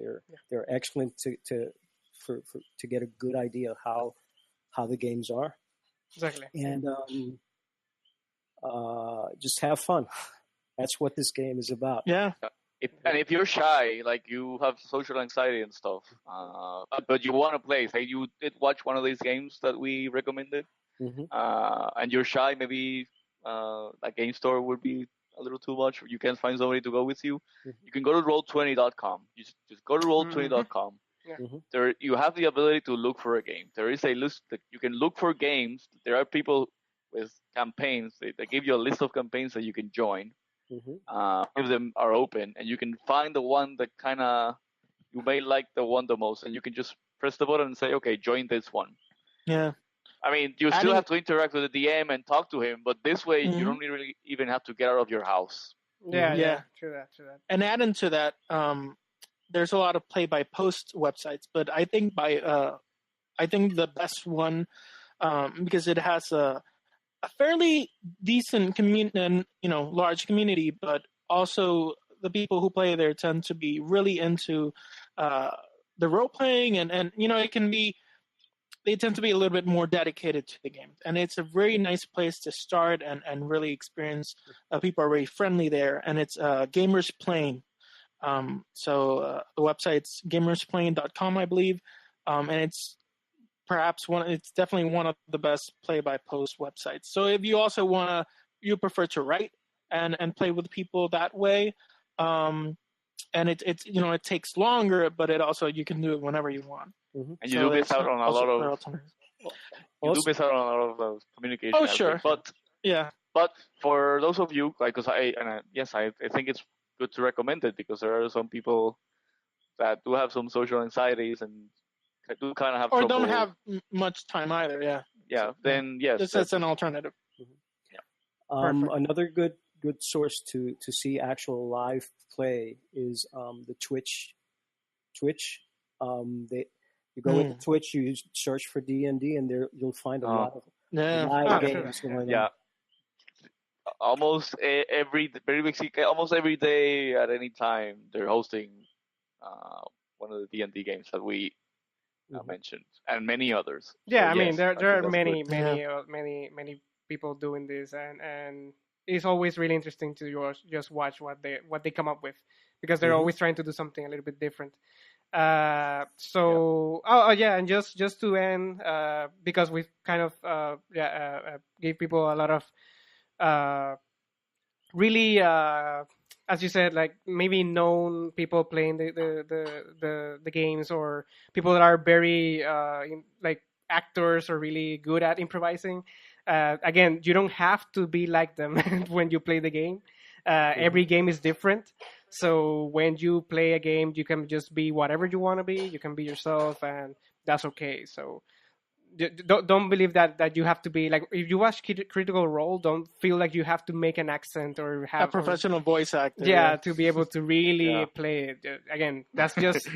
they're excellent to get a good idea of how the games are. Exactly. And just have fun. That's what this game is about. Yeah. If you're shy, like you have social anxiety and stuff, but you want to play, say you did watch one of these games that we recommended, and you're shy, maybe a game store would be a little too much. You can't find somebody to go with you. You can go to roll20.com. You just go to roll20.com. Yeah. There, you have the ability to look for a game. There is a list that you can look for games. There are people with campaigns. They give you a list of campaigns that you can join. If them are open, and you can find the one that kind of you may like the one the most, and you can just press the button and say, okay, join this one. Yeah. I mean, you still have to interact with the DM and talk to him, but this way you don't really even have to get out of your house. Yeah. True that. And adding to that, there's a lot of play-by-post websites, but I think the best one, because it has a fairly decent community, large community, but also the people who play there tend to be really into the role playing, and they tend to be a little bit more dedicated to the game, and it's a very nice place to start and really experience. People are very friendly there, and it's Gamers Playing. So the website's gamersplaying.com, I believe, and it's definitely one of the best play-by-post websites. So if you also you prefer to write and play with people that way, and it takes longer, but it also, you can do it whenever you want. And you do miss out on a lot of those communication. Oh, sure. But for those of you, like, because I think it's good to recommend it, because there are some people that do have some social anxieties and do kind of have trouble. Or don't have much time either. Yeah. Then yes, that's an alternative. Another good source to see actual live play is the Twitch. You go into Twitch, you search for D&D, and there you'll find a lot of live games going on. Yeah. Almost every day at any time they're hosting one of the D&D games that we mentioned, and many others. Yeah, So, I mean yes, there I there think are that's many good. many people doing this, and it's always really interesting to just watch what they come up with, because they're always trying to do something a little bit different. Yeah, and just to end, because we've kind of gave people a lot of really as you said, like maybe known people playing the games, or people that are very like actors or really good at improvising. Again, you don't have to be like them when you play the game. Every game is different, so when you play a game, you can just be whatever you want to be. You can be yourself, and that's okay. So don't believe that you have to be like, if you watch Critical Role, don't feel like you have to make an accent or A have professional voice actor. yeah, to be able to really Yeah. play it. Again, that's just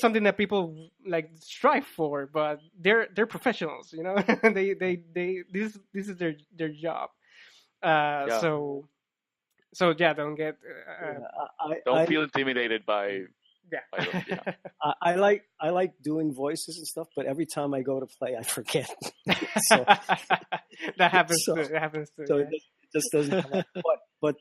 something that people like strive for, but they're professionals, you know. they this is their job. Yeah. So yeah, don't get Don't feel intimidated by yeah. them. Yeah. I like doing voices and stuff, but every time I go to play, I forget. So that happens so- too. It happens too. so Yeah. it just doesn't come out. But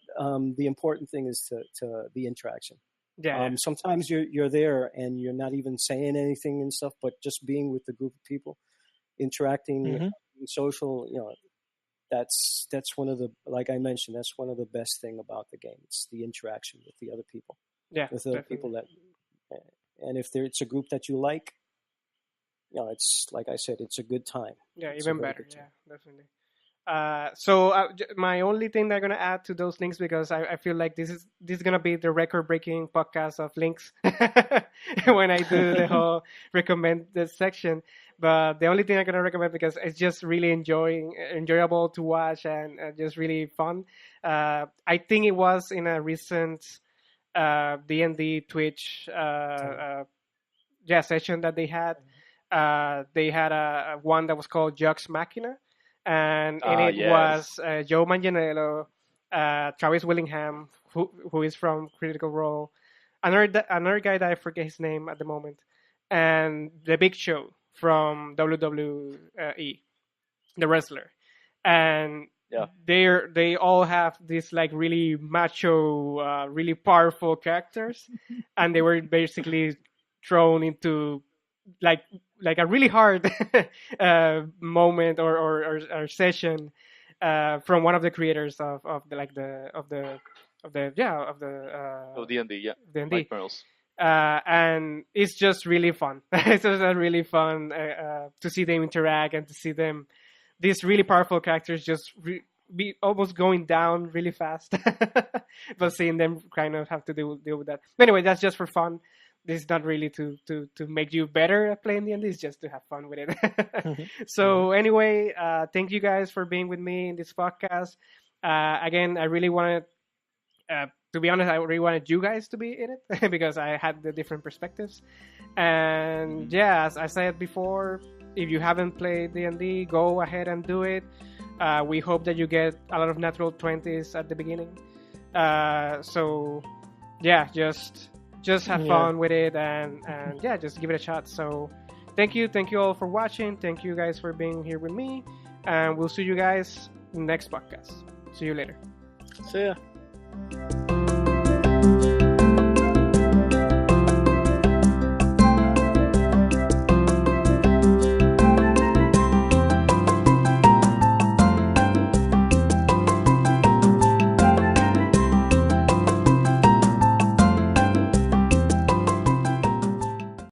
the important thing is to the interaction. Yeah, Sometimes you're there and you're not even saying anything and stuff, but just being with the group of people, interacting, Mhm. being social. That's one of the, like I mentioned, that's one of the best thing about the game. It's the interaction with the other people, yeah, with the definitely. people that, and if it's a group that you like, it's like I said, it's a good time. Yeah, It's a even very better. good Yeah, time. definitely. My only thing that I'm gonna add to those links, because I feel like this is gonna be the record-breaking podcast of links when I do the whole recommended section. But the only thing I'm gonna recommend, because it's just really enjoyable to watch, and just really fun. I think it was in a recent D&D Twitch session that they had. They had a one that was called Jux Machina, and in it Yes. was Joe Manganiello, Travis Willingham, who is from Critical Role, another guy that I forget his name at the moment, and the Big Show from WWE, the wrestler, and Yeah. they all have this like really macho, really powerful characters, and they were basically thrown into like a really hard moment or session from one of the creators of the like the of the of the yeah of the Oh, D&D. Yeah. D&D. Mike Merles. And it's just really fun. It's just really fun to see them interact, and to see them, these really powerful characters, just be almost going down really fast, but seeing them kind of have to deal with that. Anyway, that's just for fun. This is not really to make you better at playing D&D. It's just to have fun with it. So anyway, thank you guys for being with me in this podcast. Again, I really wanted, to be honest, I really wanted you guys to be in it because I had the different perspectives. And yeah, as I said before, if you haven't played D&D, go ahead and do it. We hope that you get a lot of natural 20s at the beginning. So yeah, just have fun with it, and yeah, just give it a shot. So thank you all for watching. Thank you guys for being here with me, and we'll see you guys next podcast. See you later. See ya.